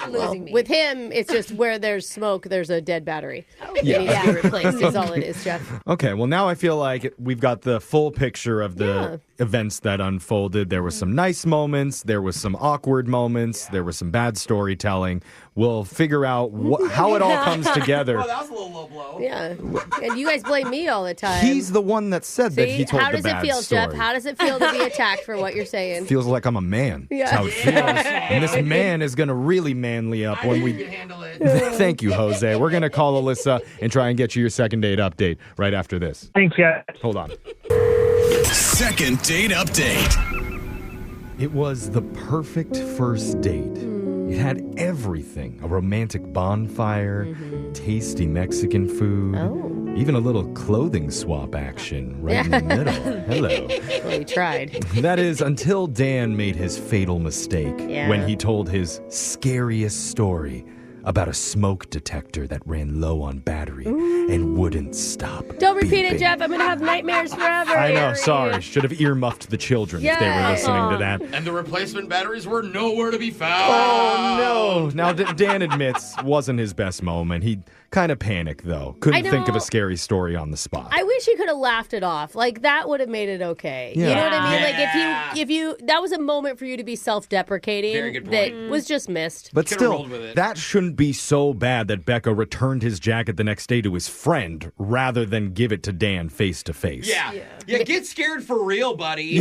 Well, with him, it's just where there's smoke, there's a dead battery. Yeah. It needs to be replaced is all it is, Jeff. Okay, well, now I feel like we've got the full picture of the events that unfolded. There were some nice moments. There was some awkward moments. There was some bad storytelling. We'll figure out how it all comes together. Well, that was a little low blow. Yeah. And you guys blame me all the time. He's the one that said that he told how the does bad it feel, story. Jeff? How does it feel to be attacked for what you're saying? Feels like I'm a man. Yeah. That's how it feels. And this man is going to really manly up when we... handle it. Thank you, Jose. We're going to call Alyssa and try and get you your second date update right after this. Thanks, guys. Hold on. Second date update. It was the perfect first date. It had everything. A romantic bonfire, tasty Mexican food, even a little clothing swap action right in the middle. Hello. Well, we tried. That is until Dan made his fatal mistake when he told his scariest story about a smoke detector that ran low on battery and wouldn't stop. Don't repeat it, beeping. Jeff. I'm going to have nightmares forever. I know, Harry. sorry. Should have earmuffed the children if they were listening to that. And the replacement batteries were nowhere to be found. Oh, no. Now, Dan admits wasn't his best moment. He kind of panicked, though. Couldn't think of a scary story on the spot. I wish he could have laughed it off. Like, that would have made it okay. Yeah. You know what I mean? Yeah. Like, if you, that was a moment for you to be self-deprecating. Very good that point. was just missed. But Could've still, rolled with it. that shouldn't be so bad that Becca returned his jacket the next day to his friend rather than give it to Dan face to face. Yeah, get scared for real, buddy.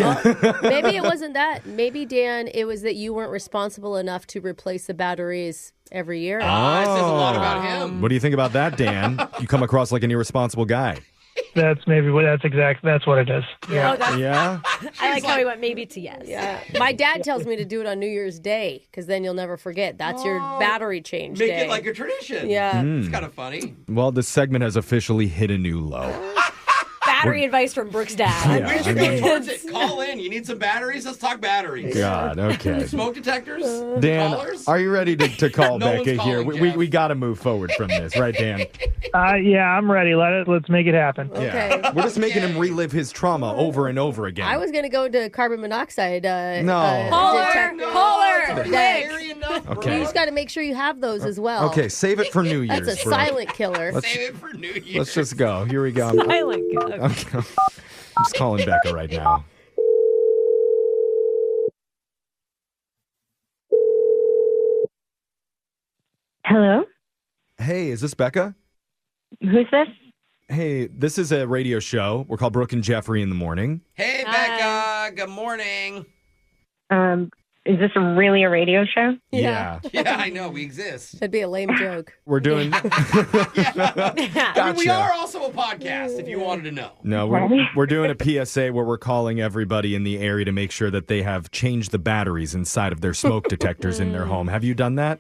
Maybe it wasn't that. Maybe, Dan, it was that you weren't responsible enough to replace the batteries every year. It says a lot about him. What do you think about that, Dan? You come across like an irresponsible guy. That's what it is. Yeah. Yeah? I like how he went maybe to yes. Yeah. My dad tells me to do it on New Year's Day because then you'll never forget. That's your battery change Make day. it like a tradition. Yeah. It's kind of funny. Well, this segment has officially hit a new low. Battery advice from Brooke's dad. Yeah, We should go towards it. Call in. You need some batteries? Let's talk batteries. God, okay. Smoke detectors? Dan, Callers? are you ready to call No Becca one's here? calling, We got to move forward from this, right, Dan? Yeah, I'm ready. Let's make it happen. Okay. Yeah. We're just making him relive his trauma over and over again. I was going to go to carbon monoxide. No. Caller, detect. Okay. You just got to make sure you have those as well. Okay, save it for New Year's. That's a Brooke. silent killer. Save it for New Year's. Let's just go. Here we go. Silent killer. Okay. I'm just calling Becca right now. Hello? Hey, is this Becca? Who's this? Hey, this is a radio show. We're called Brooke and Jeffrey in the morning. Hey, Becca. Good morning. Is this really a radio show? Yeah. Yeah, I know. We exist. That'd be a lame joke. We're doing... I mean, we Gotcha. are also a podcast, if you wanted to know. No, we're doing a PSA where we're calling everybody in the area to make sure that they have changed the batteries inside of their smoke detectors in their home. Have you done that?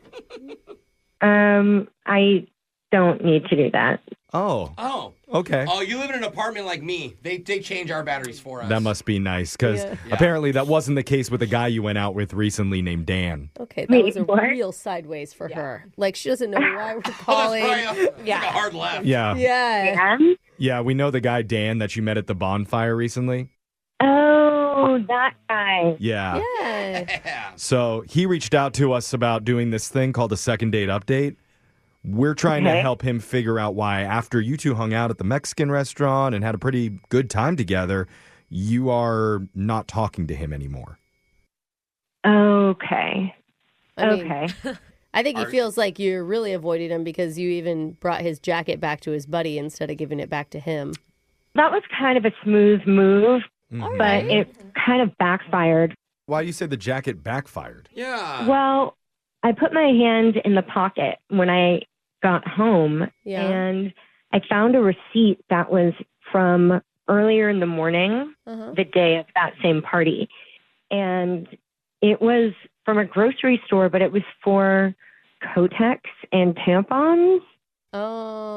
I don't need to do that. Oh. Okay. Oh, you live in an apartment like me. They change our batteries for us. That must be nice, because apparently that wasn't the case with a guy you went out with recently named Dan. Okay, that was a real sideways for her. Like, she doesn't know why we're calling. It's like a hard left. Yeah. Yeah. Yeah, we know the guy Dan that you met at the bonfire recently. Oh, that guy. Yeah. Yeah. So he reached out to us about doing this thing called a second date update. We're trying to help him figure out why, after you two hung out at the Mexican restaurant and had a pretty good time together, you are not talking to him anymore. Okay. I mean, I think he feels like you're really avoiding him because you even brought his jacket back to his buddy instead of giving it back to him. That was kind of a smooth move, Mhm. but it kind of backfired. Why do you say the jacket backfired? Yeah. Well, I put my hand in the pocket when I got home, and I found a receipt that was from earlier in the morning, the day of that same party. And it was from a grocery store, but it was for Kotex and tampons.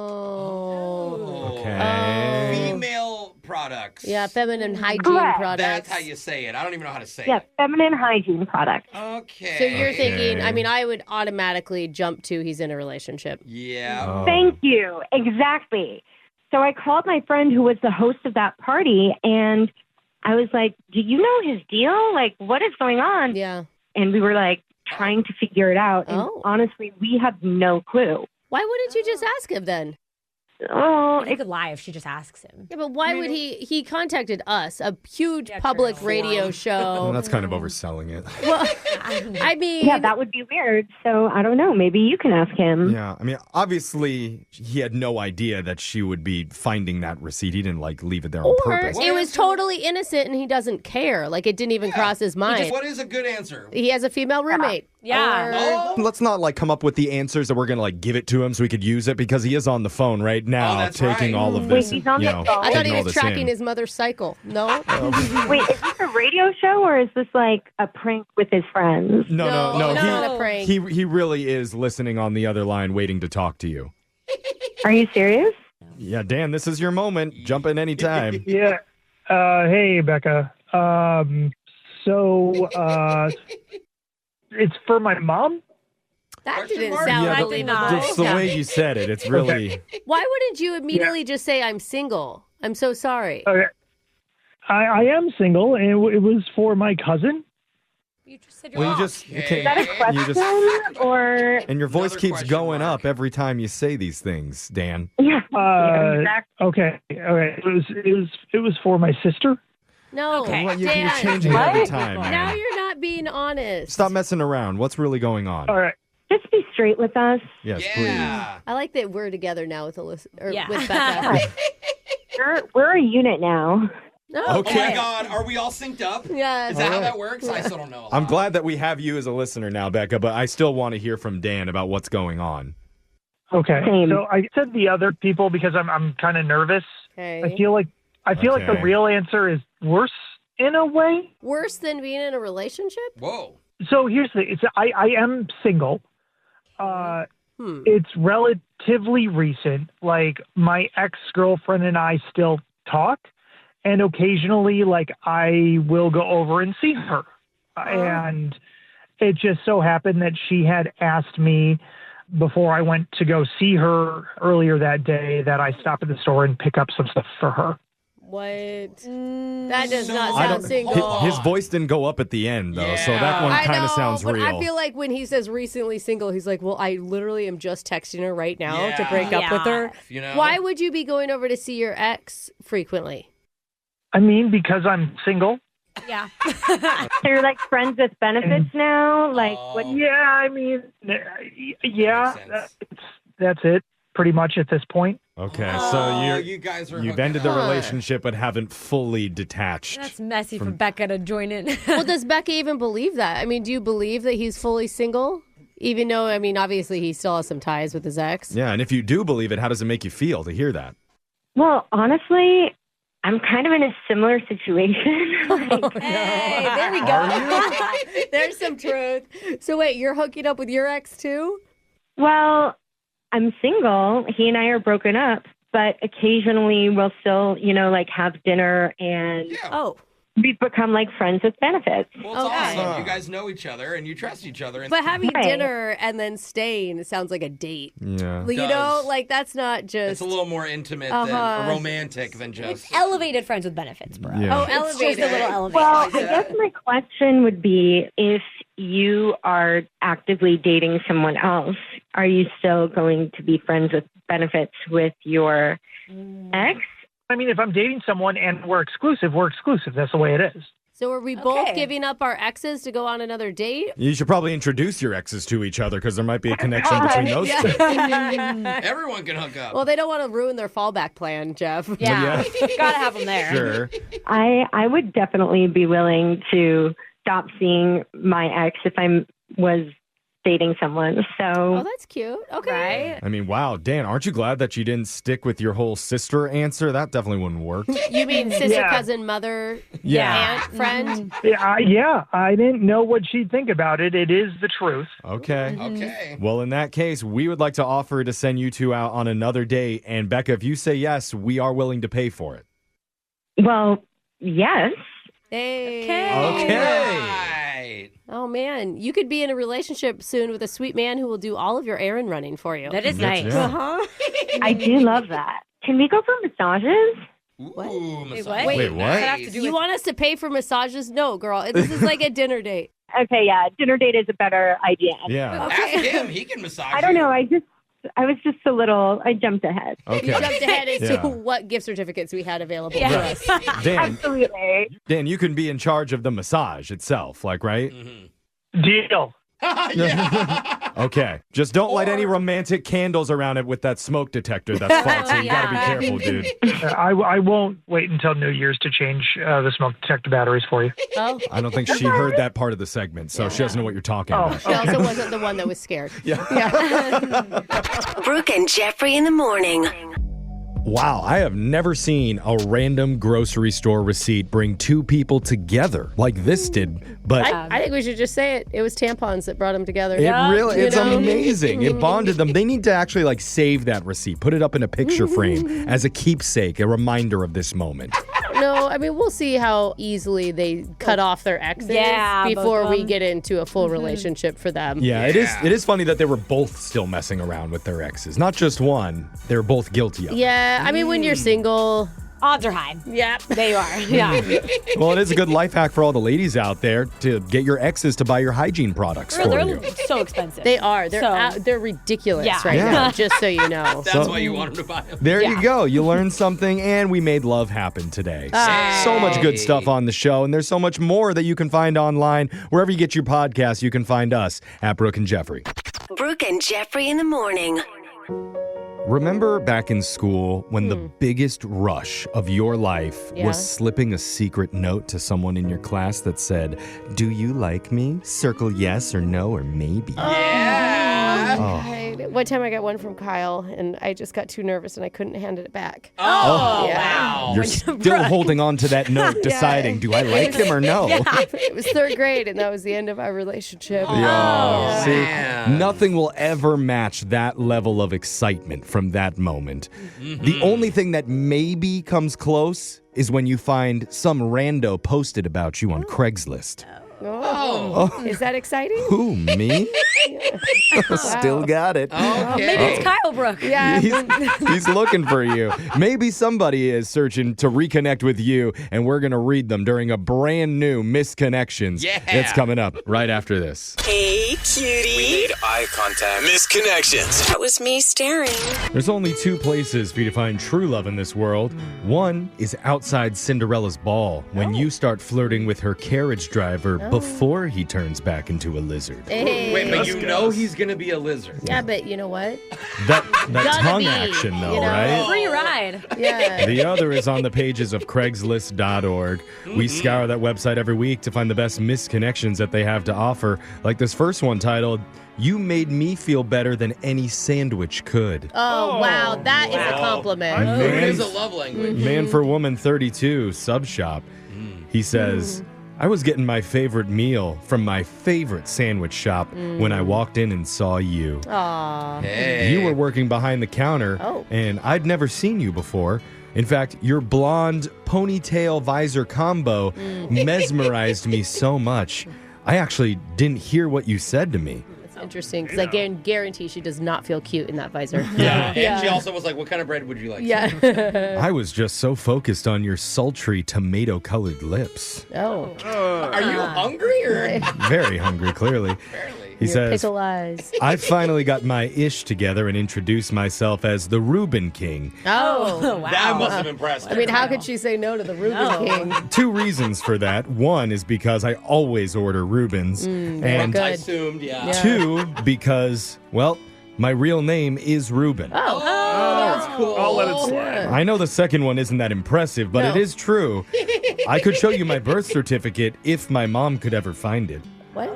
Oh. Okay. Female products. Yeah, feminine hygiene Correct. products. That's how you say it. I don't even know how to say Yeah, it. feminine hygiene products. Okay. So you're thinking, I mean, I would automatically jump to he's in a relationship. Yeah. Thank you. Exactly. So I called my friend who was the host of that party, and I was like, do you know his deal? Like, what is going on? Yeah. And we were like trying to figure it out. And honestly, we have no clue. Why wouldn't you just ask him then? Oh, He could lie if she just asks him. Yeah, but why would he contacted us, a huge public radio show. Well, that's kind of overselling it. Well, I mean, yeah, that would be weird. So I don't know. Maybe you can ask him. Yeah, I mean, obviously, he had no idea that she would be finding that receipt. He didn't, leave it there on or purpose. it was totally innocent and he doesn't care. Like, it didn't even cross his mind. What is a good answer? He has a female roommate. Yeah. Let's not, come up with the answers that we're going to, give it to him so he could use it, because he is on the phone right now taking all of this. Wait, he's on the phone? I thought he taking all was this tracking in. his mother's cycle. No? Wait, is this a radio show or is this like a prank with his friends? No. not a prank. He really is listening on the other line waiting to talk to you. Are you serious? Yeah, Dan, this is your moment. Jump in anytime. Yeah. Hey, Becca. It's for my mom? That didn't sound believable. Just the way you said it, it's really... Why wouldn't you immediately just say, I'm single? I'm so sorry. Okay. I am single, and it was for my cousin. You just said Is that a question or? And your voice keeps going up every time you say these things, Dan. Yeah. Exactly. Okay. It was for my sister. No, Well, you're Dan. changing every time, man. Now you're not being honest. Stop messing around. What's really going on? All right. Just be straight with us. Yes, I like that we're together now with Alyssa, with Becca. We're a unit now. No. Okay. Oh my God, are we all synced up? Yeah. Is that how that works? I still don't know. I'm glad that we have you as a listener now, Becca, but I still want to hear from Dan about what's going on. Okay. So I said the other people because I'm kind of nervous. Okay. I feel like the real answer is worse in a way. Worse than being in a relationship? Whoa. So here's the thing. I am single. It's relatively recent. Like my ex-girlfriend and I still talk, and occasionally, like I will go over and see her. And it just so happened that she had asked me before I went to go see her earlier that day that I stop at the store and pick up some stuff for her. What? That does not sound single. His voice didn't go up at the end, though, so that one kind of sounds but real. I feel like when he says recently single, he's like, well, I literally am just texting her right now to break up with her. You know? Why would you be going over to see your ex frequently? I mean, because I'm single. Yeah. So you're like friends with benefits now? Like what? Yeah, I mean, yeah, that's it pretty much at this point. Okay, so you've ended the hooked up. relationship but haven't fully detached. That's messy for Becca to join in. Well, does Becca even believe that? I mean, do you believe that he's fully single? Even though, I mean, obviously he still has some ties with his ex. Yeah, and if you do believe it, how does it make you feel to hear that? Well, honestly, I'm kind of in a similar situation. Hey, there we go. There's some truth. So wait, you're hooking up with your ex too? Well, I'm single. He and I are broken up, but occasionally we'll still, like have dinner and we've become like friends with benefits. Well, it's awesome. You guys know each other and you trust each other. And But having dinner and then staying sounds like a date. Yeah. Like that's not just... It's a little more intimate than romantic than just... Elevated friends with benefits, bro. Yeah. Oh, elevated. Just a little elevated. Well, I guess my question would be, if you are actively dating someone else, are you still going to be friends with benefits with your ex? I mean, if I'm dating someone and we're exclusive, we're exclusive. That's the way it is. So are we both giving up our exes to go on another date? You should probably introduce your exes to each other because there might be a connection between those two. Everyone can hook up. Well, they don't want to ruin their fallback plan, Jeff. Yeah. Gotta have them there. Sure. I would definitely be willing to stop seeing my ex if I was dating someone. So Oh, that's cute. Okay. Right? I mean, wow, Dan, aren't you glad that you didn't stick with your whole sister answer? That definitely wouldn't work. You mean sister, cousin, mother, aunt, friend? Yeah, I didn't know what she'd think about it. It is the truth. Okay. Okay. Well, in that case, we would like to offer to send you two out on another date. And Becca, if you say yes, we are willing to pay for it. Well, yes. Hey. Right. Oh, man. You could be in a relationship soon with a sweet man who will do all of your errand running for you. That is nice. Yeah. Uh-huh. I do love that. Can we go for massages? Ooh, Wait, massage. what? Wait, what? You want us to pay for massages? No, girl. This is like a dinner date. Okay, yeah. Dinner date is a better idea. Yeah. Ask him. He can massage I don't you. know. I was just I jumped ahead. Okay. You jumped ahead into Yeah. what gift certificates we had available Yeah. to us. Dan, Absolutely. Dan, you can be in charge of the massage itself, like, right? Deal. Yeah. Okay. Just don't light any romantic candles around it with that smoke detector that's faulty. You gotta be careful, dude. I won't wait until New Year's to change the smoke detector batteries for you. Oh. I don't think she heard that part of the segment, so she doesn't know what you're talking about. She also wasn't the one that was scared. Brooke and Jeffrey in the morning. Wow, I have never seen a random grocery store receipt bring two people together like this did. But I think we should just say it. It was tampons that brought them together. it's amazing. It bonded them. They need to actually save that receipt, put it up in a picture frame as a keepsake, a reminder of this moment. No, I I mean, we'll see how easily they cut off their exes Yeah, before both we of them. get into a full relationship for them. Yeah, it is funny that they were both still messing around with their exes. Not just one. They were both guilty of it. Yeah, I mean, when you're single, odds are high. Yep. They are. Yeah. Well, it is a good life hack for all the ladies out there to get your exes to buy your hygiene products for They're you. so expensive. they are. They're So- they're ridiculous Yeah. right Yeah. now, just so you know. That's why you want them to buy them. There Yeah. you go. You learned something, and we made love happen today. So much good stuff on the show, and there's so much more that you can find online. Wherever you get your podcasts, you can find us at Brooke and Jeffrey. Brooke and Jeffrey in the morning. Remember back in school when the biggest rush of your life Yeah. was slipping a secret note to someone in your class that said, "Do you like me? Circle yes or no or maybe." Right. One time I got one from Kyle, and I just got too nervous and I couldn't hand it back. Oh, Yeah. wow. You're still holding on to that note, deciding, do I like him or no? It was third grade, and that was the end of our relationship. Yeah. See, man. nothing will ever match that level of excitement from that moment. The only thing that maybe comes close is when you find some rando posted about you on Craigslist. Oh. Is that exciting? Who, me? Still got it. Okay. Maybe it's Kyle Brooke. Yeah. He's looking for you. Maybe somebody is searching to reconnect with you, and we're going to read them during a brand new Misconnections. Yeah. It's coming up right after this. Hey, cutie. We made eye contact. Misconnections. That was me staring. There's only two places for you to find true love in this world. One is outside Cinderella's ball, when you start flirting with her carriage driver before he turns back into a lizard. Hey. Wait, but you know he's going to be a lizard. Yeah, but you know what? That Gotta tongue be, action, though, you know? right? Free ride. Yeah. The other is on the pages of Craigslist.org. We scour that website every week to find the best misconnections that they have to offer. Like this first one titled, "You made me feel better than any sandwich could." Oh, wow. That is a compliment. It is a love language. Man for Woman 32, sub shop. He says, "I was getting my favorite meal from my favorite sandwich shop when I walked in and saw you. Aw. Hey. You were working behind the counter, Oh. and I'd never seen you before. In fact, your blonde ponytail visor combo mesmerized me so much. I actually didn't hear what you said to me." That's interesting, because I can guarantee she does not feel cute in that visor. Yeah. And she also was like, what kind of bread would you like? Yeah. I was just so focused on your sultry tomato-colored lips. Oh. Are you hungry or? Very hungry, clearly. He Your says, pickle eyes. "I finally got my ish together and introduced myself as the Reuben King. Oh. Wow. That must have impressed her. I mean, how could she say no to the Reuben King? Two reasons for that. One is because I always order Reubens. And good. I assumed, yeah. two, because, well, my real name is Reuben. Oh. That's cool. I'll let it slide. I know the second one isn't that impressive, but No. it is true. I could show you my birth certificate if my mom could ever find it. What?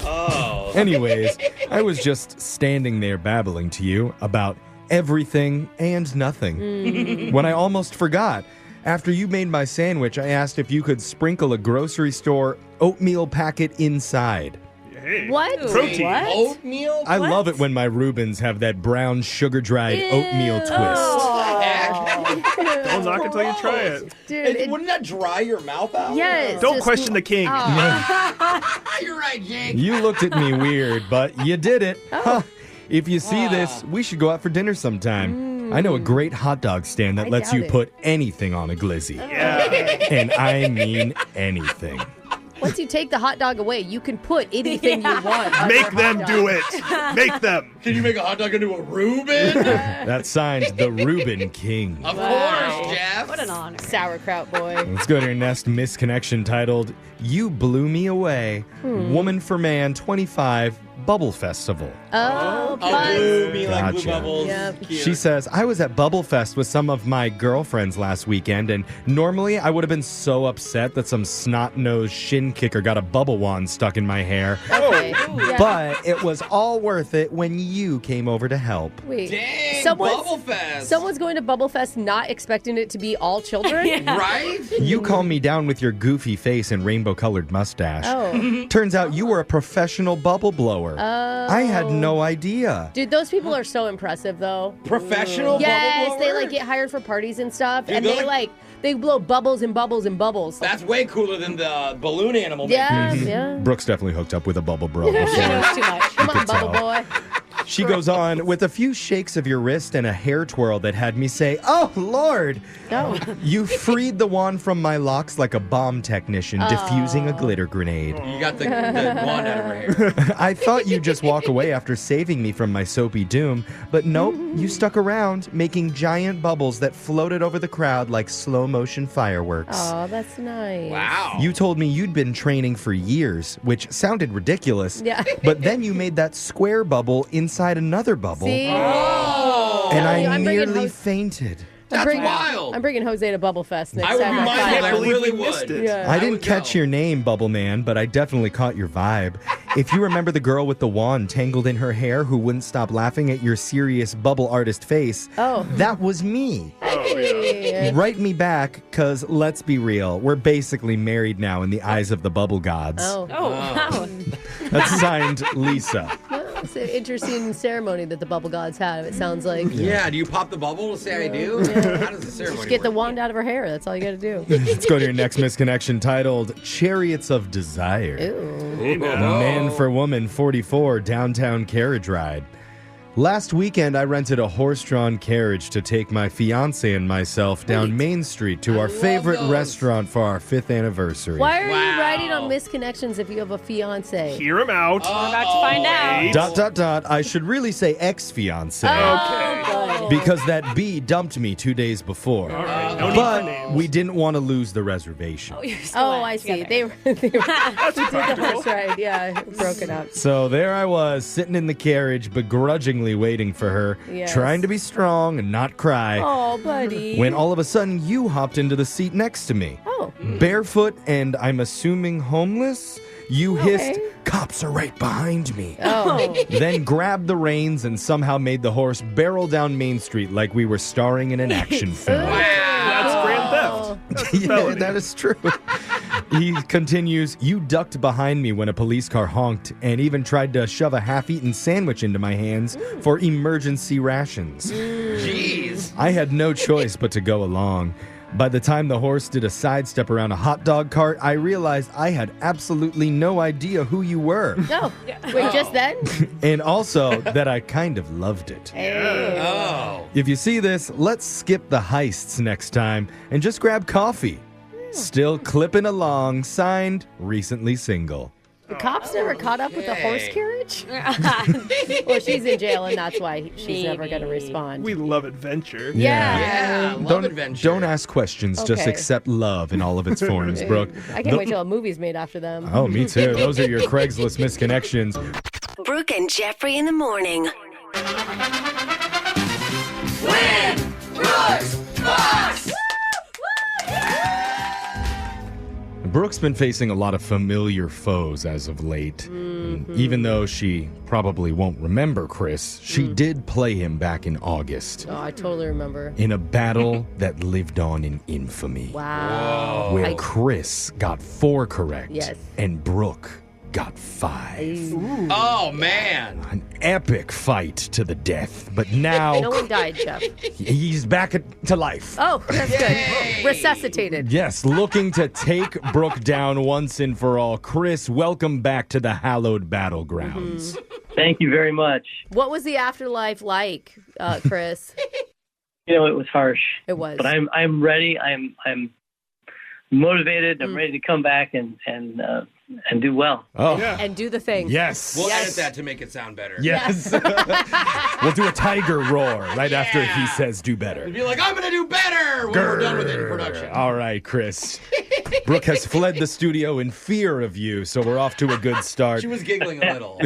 Oh. Anyways, I was just standing there babbling to you about everything and nothing. When I almost forgot. After you made my sandwich, I asked if you could sprinkle a grocery store oatmeal packet inside. Hey. What? Protein. What? Oatmeal? I love it when my Reubens have that brown sugar-dried oatmeal twist. Don't knock it till you try it. Dude, Wouldn't that dry your mouth out? yes. Don't just- question the king. You're right, Jake. You looked at me weird, but you did it. Huh. If you see this, we should go out for dinner sometime. I know a great hot dog stand that I lets doubt you it. put anything on a glizzy. Yeah. And I mean anything. Once you take the hot dog away, you can put anything you want. on Make your them hot do dog. it. Make them. Can you make a hot dog into a Reuben? That's signed the Reuben King. Of course, Jeff. What an honor. Sauerkraut boy. Let's go to your next misconnection titled, "You Blew Me Away." Woman for Man 25 Bubble Festival. Oh, Oh, fun. blue, me like blue Gotcha. bubbles. Yep. Cute. She says, "I was at Bubble Fest with some of my girlfriends last weekend, and normally I would have been so upset that some snot-nosed shin kicker got a bubble wand stuck in my hair. Okay. Yeah. But it was all worth it when you came over to help." Wait. Dang. Bubble Fest. Someone's going to Bubble Fest not expecting it to be all children. Right? You calm me down with your goofy face and rainbow-colored mustache. Oh. Turns out you were a professional bubble blower. I had no idea. Dude, those people are so impressive, though. Professional yes, bubble they blower? like get hired for parties and stuff, Dude, and they blow bubbles and bubbles and bubbles. That's way cooler than the balloon animal. Yeah, makers. yeah. Brooke's definitely hooked up with a bubble bro before. She knows too much. Come on, could bubble tell. boy. She goes on, with a few shakes of your wrist and a hair twirl that had me say, "Oh, Lord!" No. You freed the wand from my locks like a bomb technician diffusing a glitter grenade. You got the wand out of her hair. I thought you'd just walk away after saving me from my soapy doom, but nope, you stuck around, making giant bubbles that floated over the crowd like slow-motion fireworks. Oh, that's nice. Wow. You told me you'd been training for years, which sounded ridiculous. Yeah. But then you made that square bubble inside another bubble. See? Oh. And I I'm bringing nearly fainted. That's wild. I'm bringing Jose to Bubble Fest next I would time. be I mine. find I him. really missed would. it. Yeah. I didn't would catch go. your name, Bubble Man, but I definitely caught your vibe. If you remember the girl with the wand tangled in her hair who wouldn't stop laughing at your serious bubble artist face, that was me. Hey. Write me back, because let's be real, we're basically married now in the eyes of the bubble gods. Oh. Wow. That's signed Lisa. It's an interesting ceremony that the bubble gods have, it sounds like. Yeah, do you pop the bubble to say I do? Yeah. How does the ceremony Just get the work? wand out of her hair. That's all you got to do. Let's go to your next misconnection titled Chariots of Desire. Ew. Man for Woman 44 downtown carriage ride. Last weekend, I rented a horse-drawn carriage to take my fiance and myself down Main Street to our favorite restaurant for our 5th anniversary. Why are you riding on misconnections if you have a fiance? Hear him out. We're about to find out. ... I should really say ex-fiance. Okay. Because that B dumped me 2 days before. All right. No need for But names. we didn't want to lose the reservation. I see. They were did the horse ride. Yeah, broken up. So there I was, sitting in the carriage, begrudgingly waiting for her, Yes. trying to be strong and not cry. Oh, buddy. When all of a sudden you hopped into the seat next to me. Oh. Barefoot and I'm assuming homeless, you hissed, "Cops are right behind me." Oh. Then grabbed the reins and somehow made the horse barrel down Main Street like we were starring in an action film. That's grand theft. That's a Yeah, felony. that is true. He continues, "You ducked behind me when a police car honked and even tried to shove a half-eaten sandwich into my hands for emergency rations." Jeez. I had no choice but to go along. By the time the horse did a sidestep around a hot dog cart, I realized I had absolutely no idea who you were. No. Wait, just then? And also that I kind of loved it. Oh. If you see this, let's skip the heists next time and just grab coffee. Still clipping along, signed, recently single. The cops never caught up with the horse carriage? Well, she's in jail, and that's why she's never going to respond. We love adventure. Yeah, love adventure. Don't ask questions, just Okay. accept love in all of its forms, Brooke. I can't wait till a movie's made after them. Oh, me too. Those are your Craigslist misconnections. Brooke and Jeffrey in the morning. Win! Brooks! Box! Brooke's been facing a lot of familiar foes as of late. And even though she probably won't remember Chris, she did play him back in August Oh, I totally remember. in a battle that lived on in infamy. Wow. Where Chris got 4 correct Yes. and Brooke got 5. Oh, man. An epic fight to the death. But now No one died, Jeff. he's back to life. Oh, that's good. Resuscitated. Yes, looking to take Brooke down once and for all. Chris, welcome back to the hallowed battlegrounds. Thank you very much. What was the afterlife like, Chris? You know, it was harsh. It was. But I'm ready. I'm motivated. I'm ready to come back and do well. Oh, And do the thing. yes. We'll edit that to make it sound better. Yes. We'll do a tiger roar right after he says do better. You'd be like, I'm going to do better when we're done with it in production. All right, Chris. Brooke has fled the studio in fear of you, so we're off to a good start. She was giggling a little.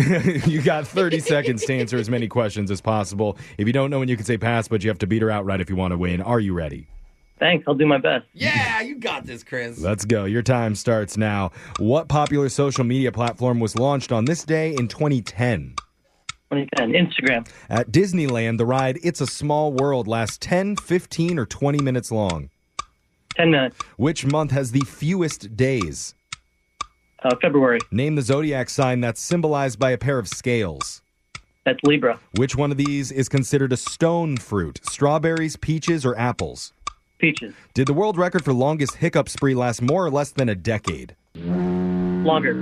You got 30 seconds to answer as many questions as possible. If you don't know when, you can say pass, but you have to beat her outright if you want to win. Are you ready? Thanks. I'll do my best. Yeah, you got this, Chris. Let's go. Your time starts now. What popular social media platform was launched on this day in 2010? 2010. Instagram. At Disneyland, the ride It's a Small World lasts 10, 15, or 20 minutes long. 10 minutes. Which month has the fewest days? February. Name the zodiac sign that's symbolized by a pair of scales. That's Libra. Which one of these is considered a stone fruit? Strawberries, peaches, or apples? Peaches. Did the world record for longest hiccup spree last more or less than a decade? Longer.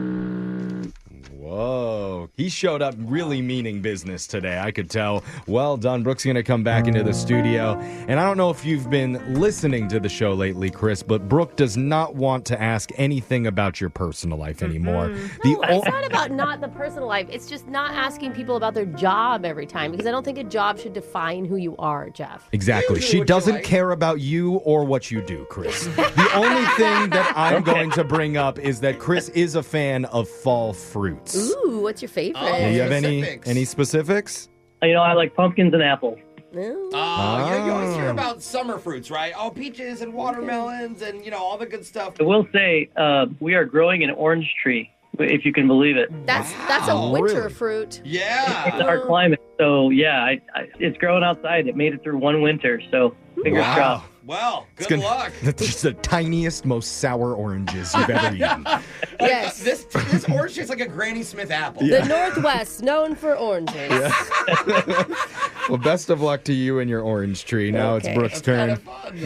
Whoa. He showed up really meaning business today, I could tell. Well done. Brooke's going to come back into the studio. And I don't know if you've been listening to the show lately, Chris, but Brooke does not want to ask anything about your personal life anymore. No, it's not about not the personal life. It's just not asking people about their job every time, because I don't think a job should define who you are, Jeff. Exactly. She doesn't care about you or what you do, Chris. The only thing that I'm going to bring up is that Chris is a fan of fall fruits. Ooh, what's your favorite? Do you have any specifics? I like pumpkins and apples. You always hear about summer fruits, right? Oh, peaches and watermelons and, all the good stuff. I will say we are growing an orange tree, if you can believe it. That's a winter fruit. Yeah. It's our climate. So, yeah, it's growing outside. It made it through one winter, so fingers crossed. Well, good luck. That's just the tiniest, most sour oranges you've ever eaten. Yes. This orange tastes like a Granny Smith apple. The Northwest, known for oranges. Well, best of luck to you and your orange tree. Now it's Brooke's turn.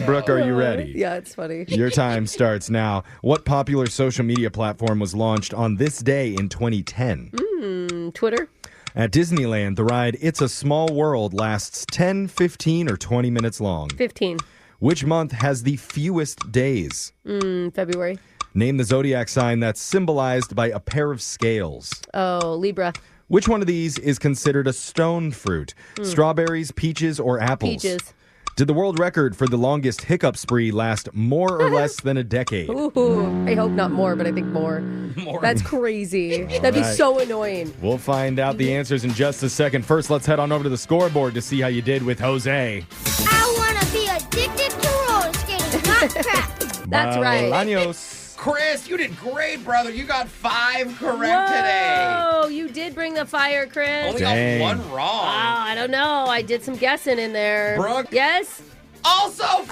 Brooke, are you ready? Yeah, it's funny. Your time starts now. What popular social media platform was launched on this day in 2010? Twitter. At Disneyland, the ride It's a Small World lasts 10, 15, or 20 minutes long. 15. Which month has the fewest days? February. Name the zodiac sign that's symbolized by a pair of scales. Oh, Libra. Which one of these is considered a stone fruit? Strawberries, peaches, or apples? Peaches. Did the world record for the longest hiccup spree last more or less than a decade? Ooh, I hope not more, but I think more. That's crazy. That'd be so annoying. We'll find out the answers in just a second. First, let's head on over to the scoreboard to see how you did with Jose. I want to be addicted to roller skating, not crack. That's right. Años. Chris, you did great, brother. You got 5 correct today. Oh, you did bring the fire, Chris. Only got 1 wrong. Wow, I don't know. I did some guessing in there. Brooke? Yes? Also 5!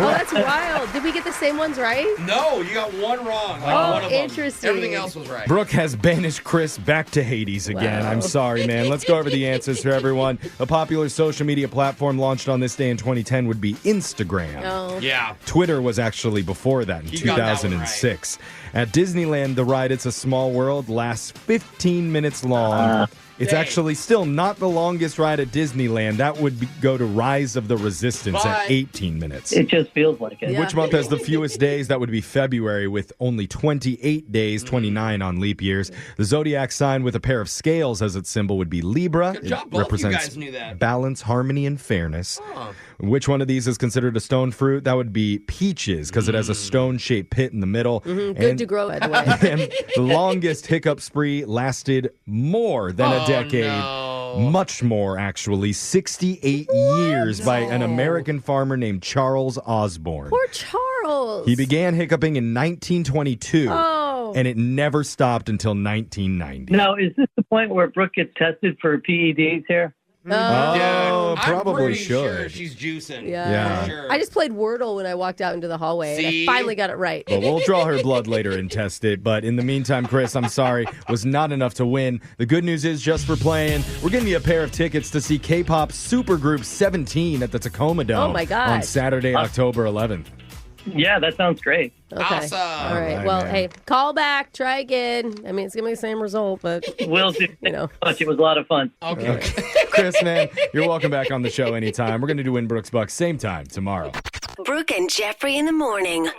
Oh, that's wild. Did we get the same ones right? No, you got 1 wrong. One of them. Interesting. Everything else was right. Brooke has banished Chris back to Hades again. Wow. I'm sorry, man. Let's go over the answers for everyone. A popular social media platform launched on this day in 2010 would be Instagram. Oh. Yeah. Twitter was actually before that in 2006. At Disneyland, the ride It's a Small World lasts 15 minutes long. It's actually still not the longest ride at Disneyland. That would go to Rise of the Resistance at 18 minutes. It just feels like it. Which month has the fewest days? That would be February, with only 28 days, 29 on leap years. The zodiac sign with a pair of scales as its symbol would be Libra. Good job, It both represents you guys knew that. balance, harmony, and fairness. Huh. Which one of these is considered a stone fruit? That would be peaches, because it has a stone-shaped pit in the middle. Good to grow, by the way. And the longest hiccup spree lasted more than a decade. No. Much more, actually. 68 years by an American farmer named Charles Osborne. Poor Charles. He began hiccuping in 1922, Oh. and it never stopped until 1990. Now, is this the point where Brooke gets tested for PEDs here? Oh, Dude, probably I'm pretty should. sure she's juicing. Yeah. For sure. I just played Wordle when I walked out into the hallway. And See? I finally got it right. Well, we'll draw her blood later and test it. But in the meantime, Chris, I'm sorry, was not enough to win. The good news is, just for playing, we're giving you a pair of tickets to see K-pop supergroup 17 at the Tacoma Dome Oh, my gosh. on Saturday, October 11th. Yeah, that sounds great. Okay. Awesome. All right. right, Well, man. hey, call back. Try again. I mean, it's going to be the same result, but, Will do. you know. It was a lot of fun. Okay. Chris, man, you're welcome back on the show anytime. We're going to do Win Brooks Bucks same time tomorrow. Brooke and Jeffrey in the morning.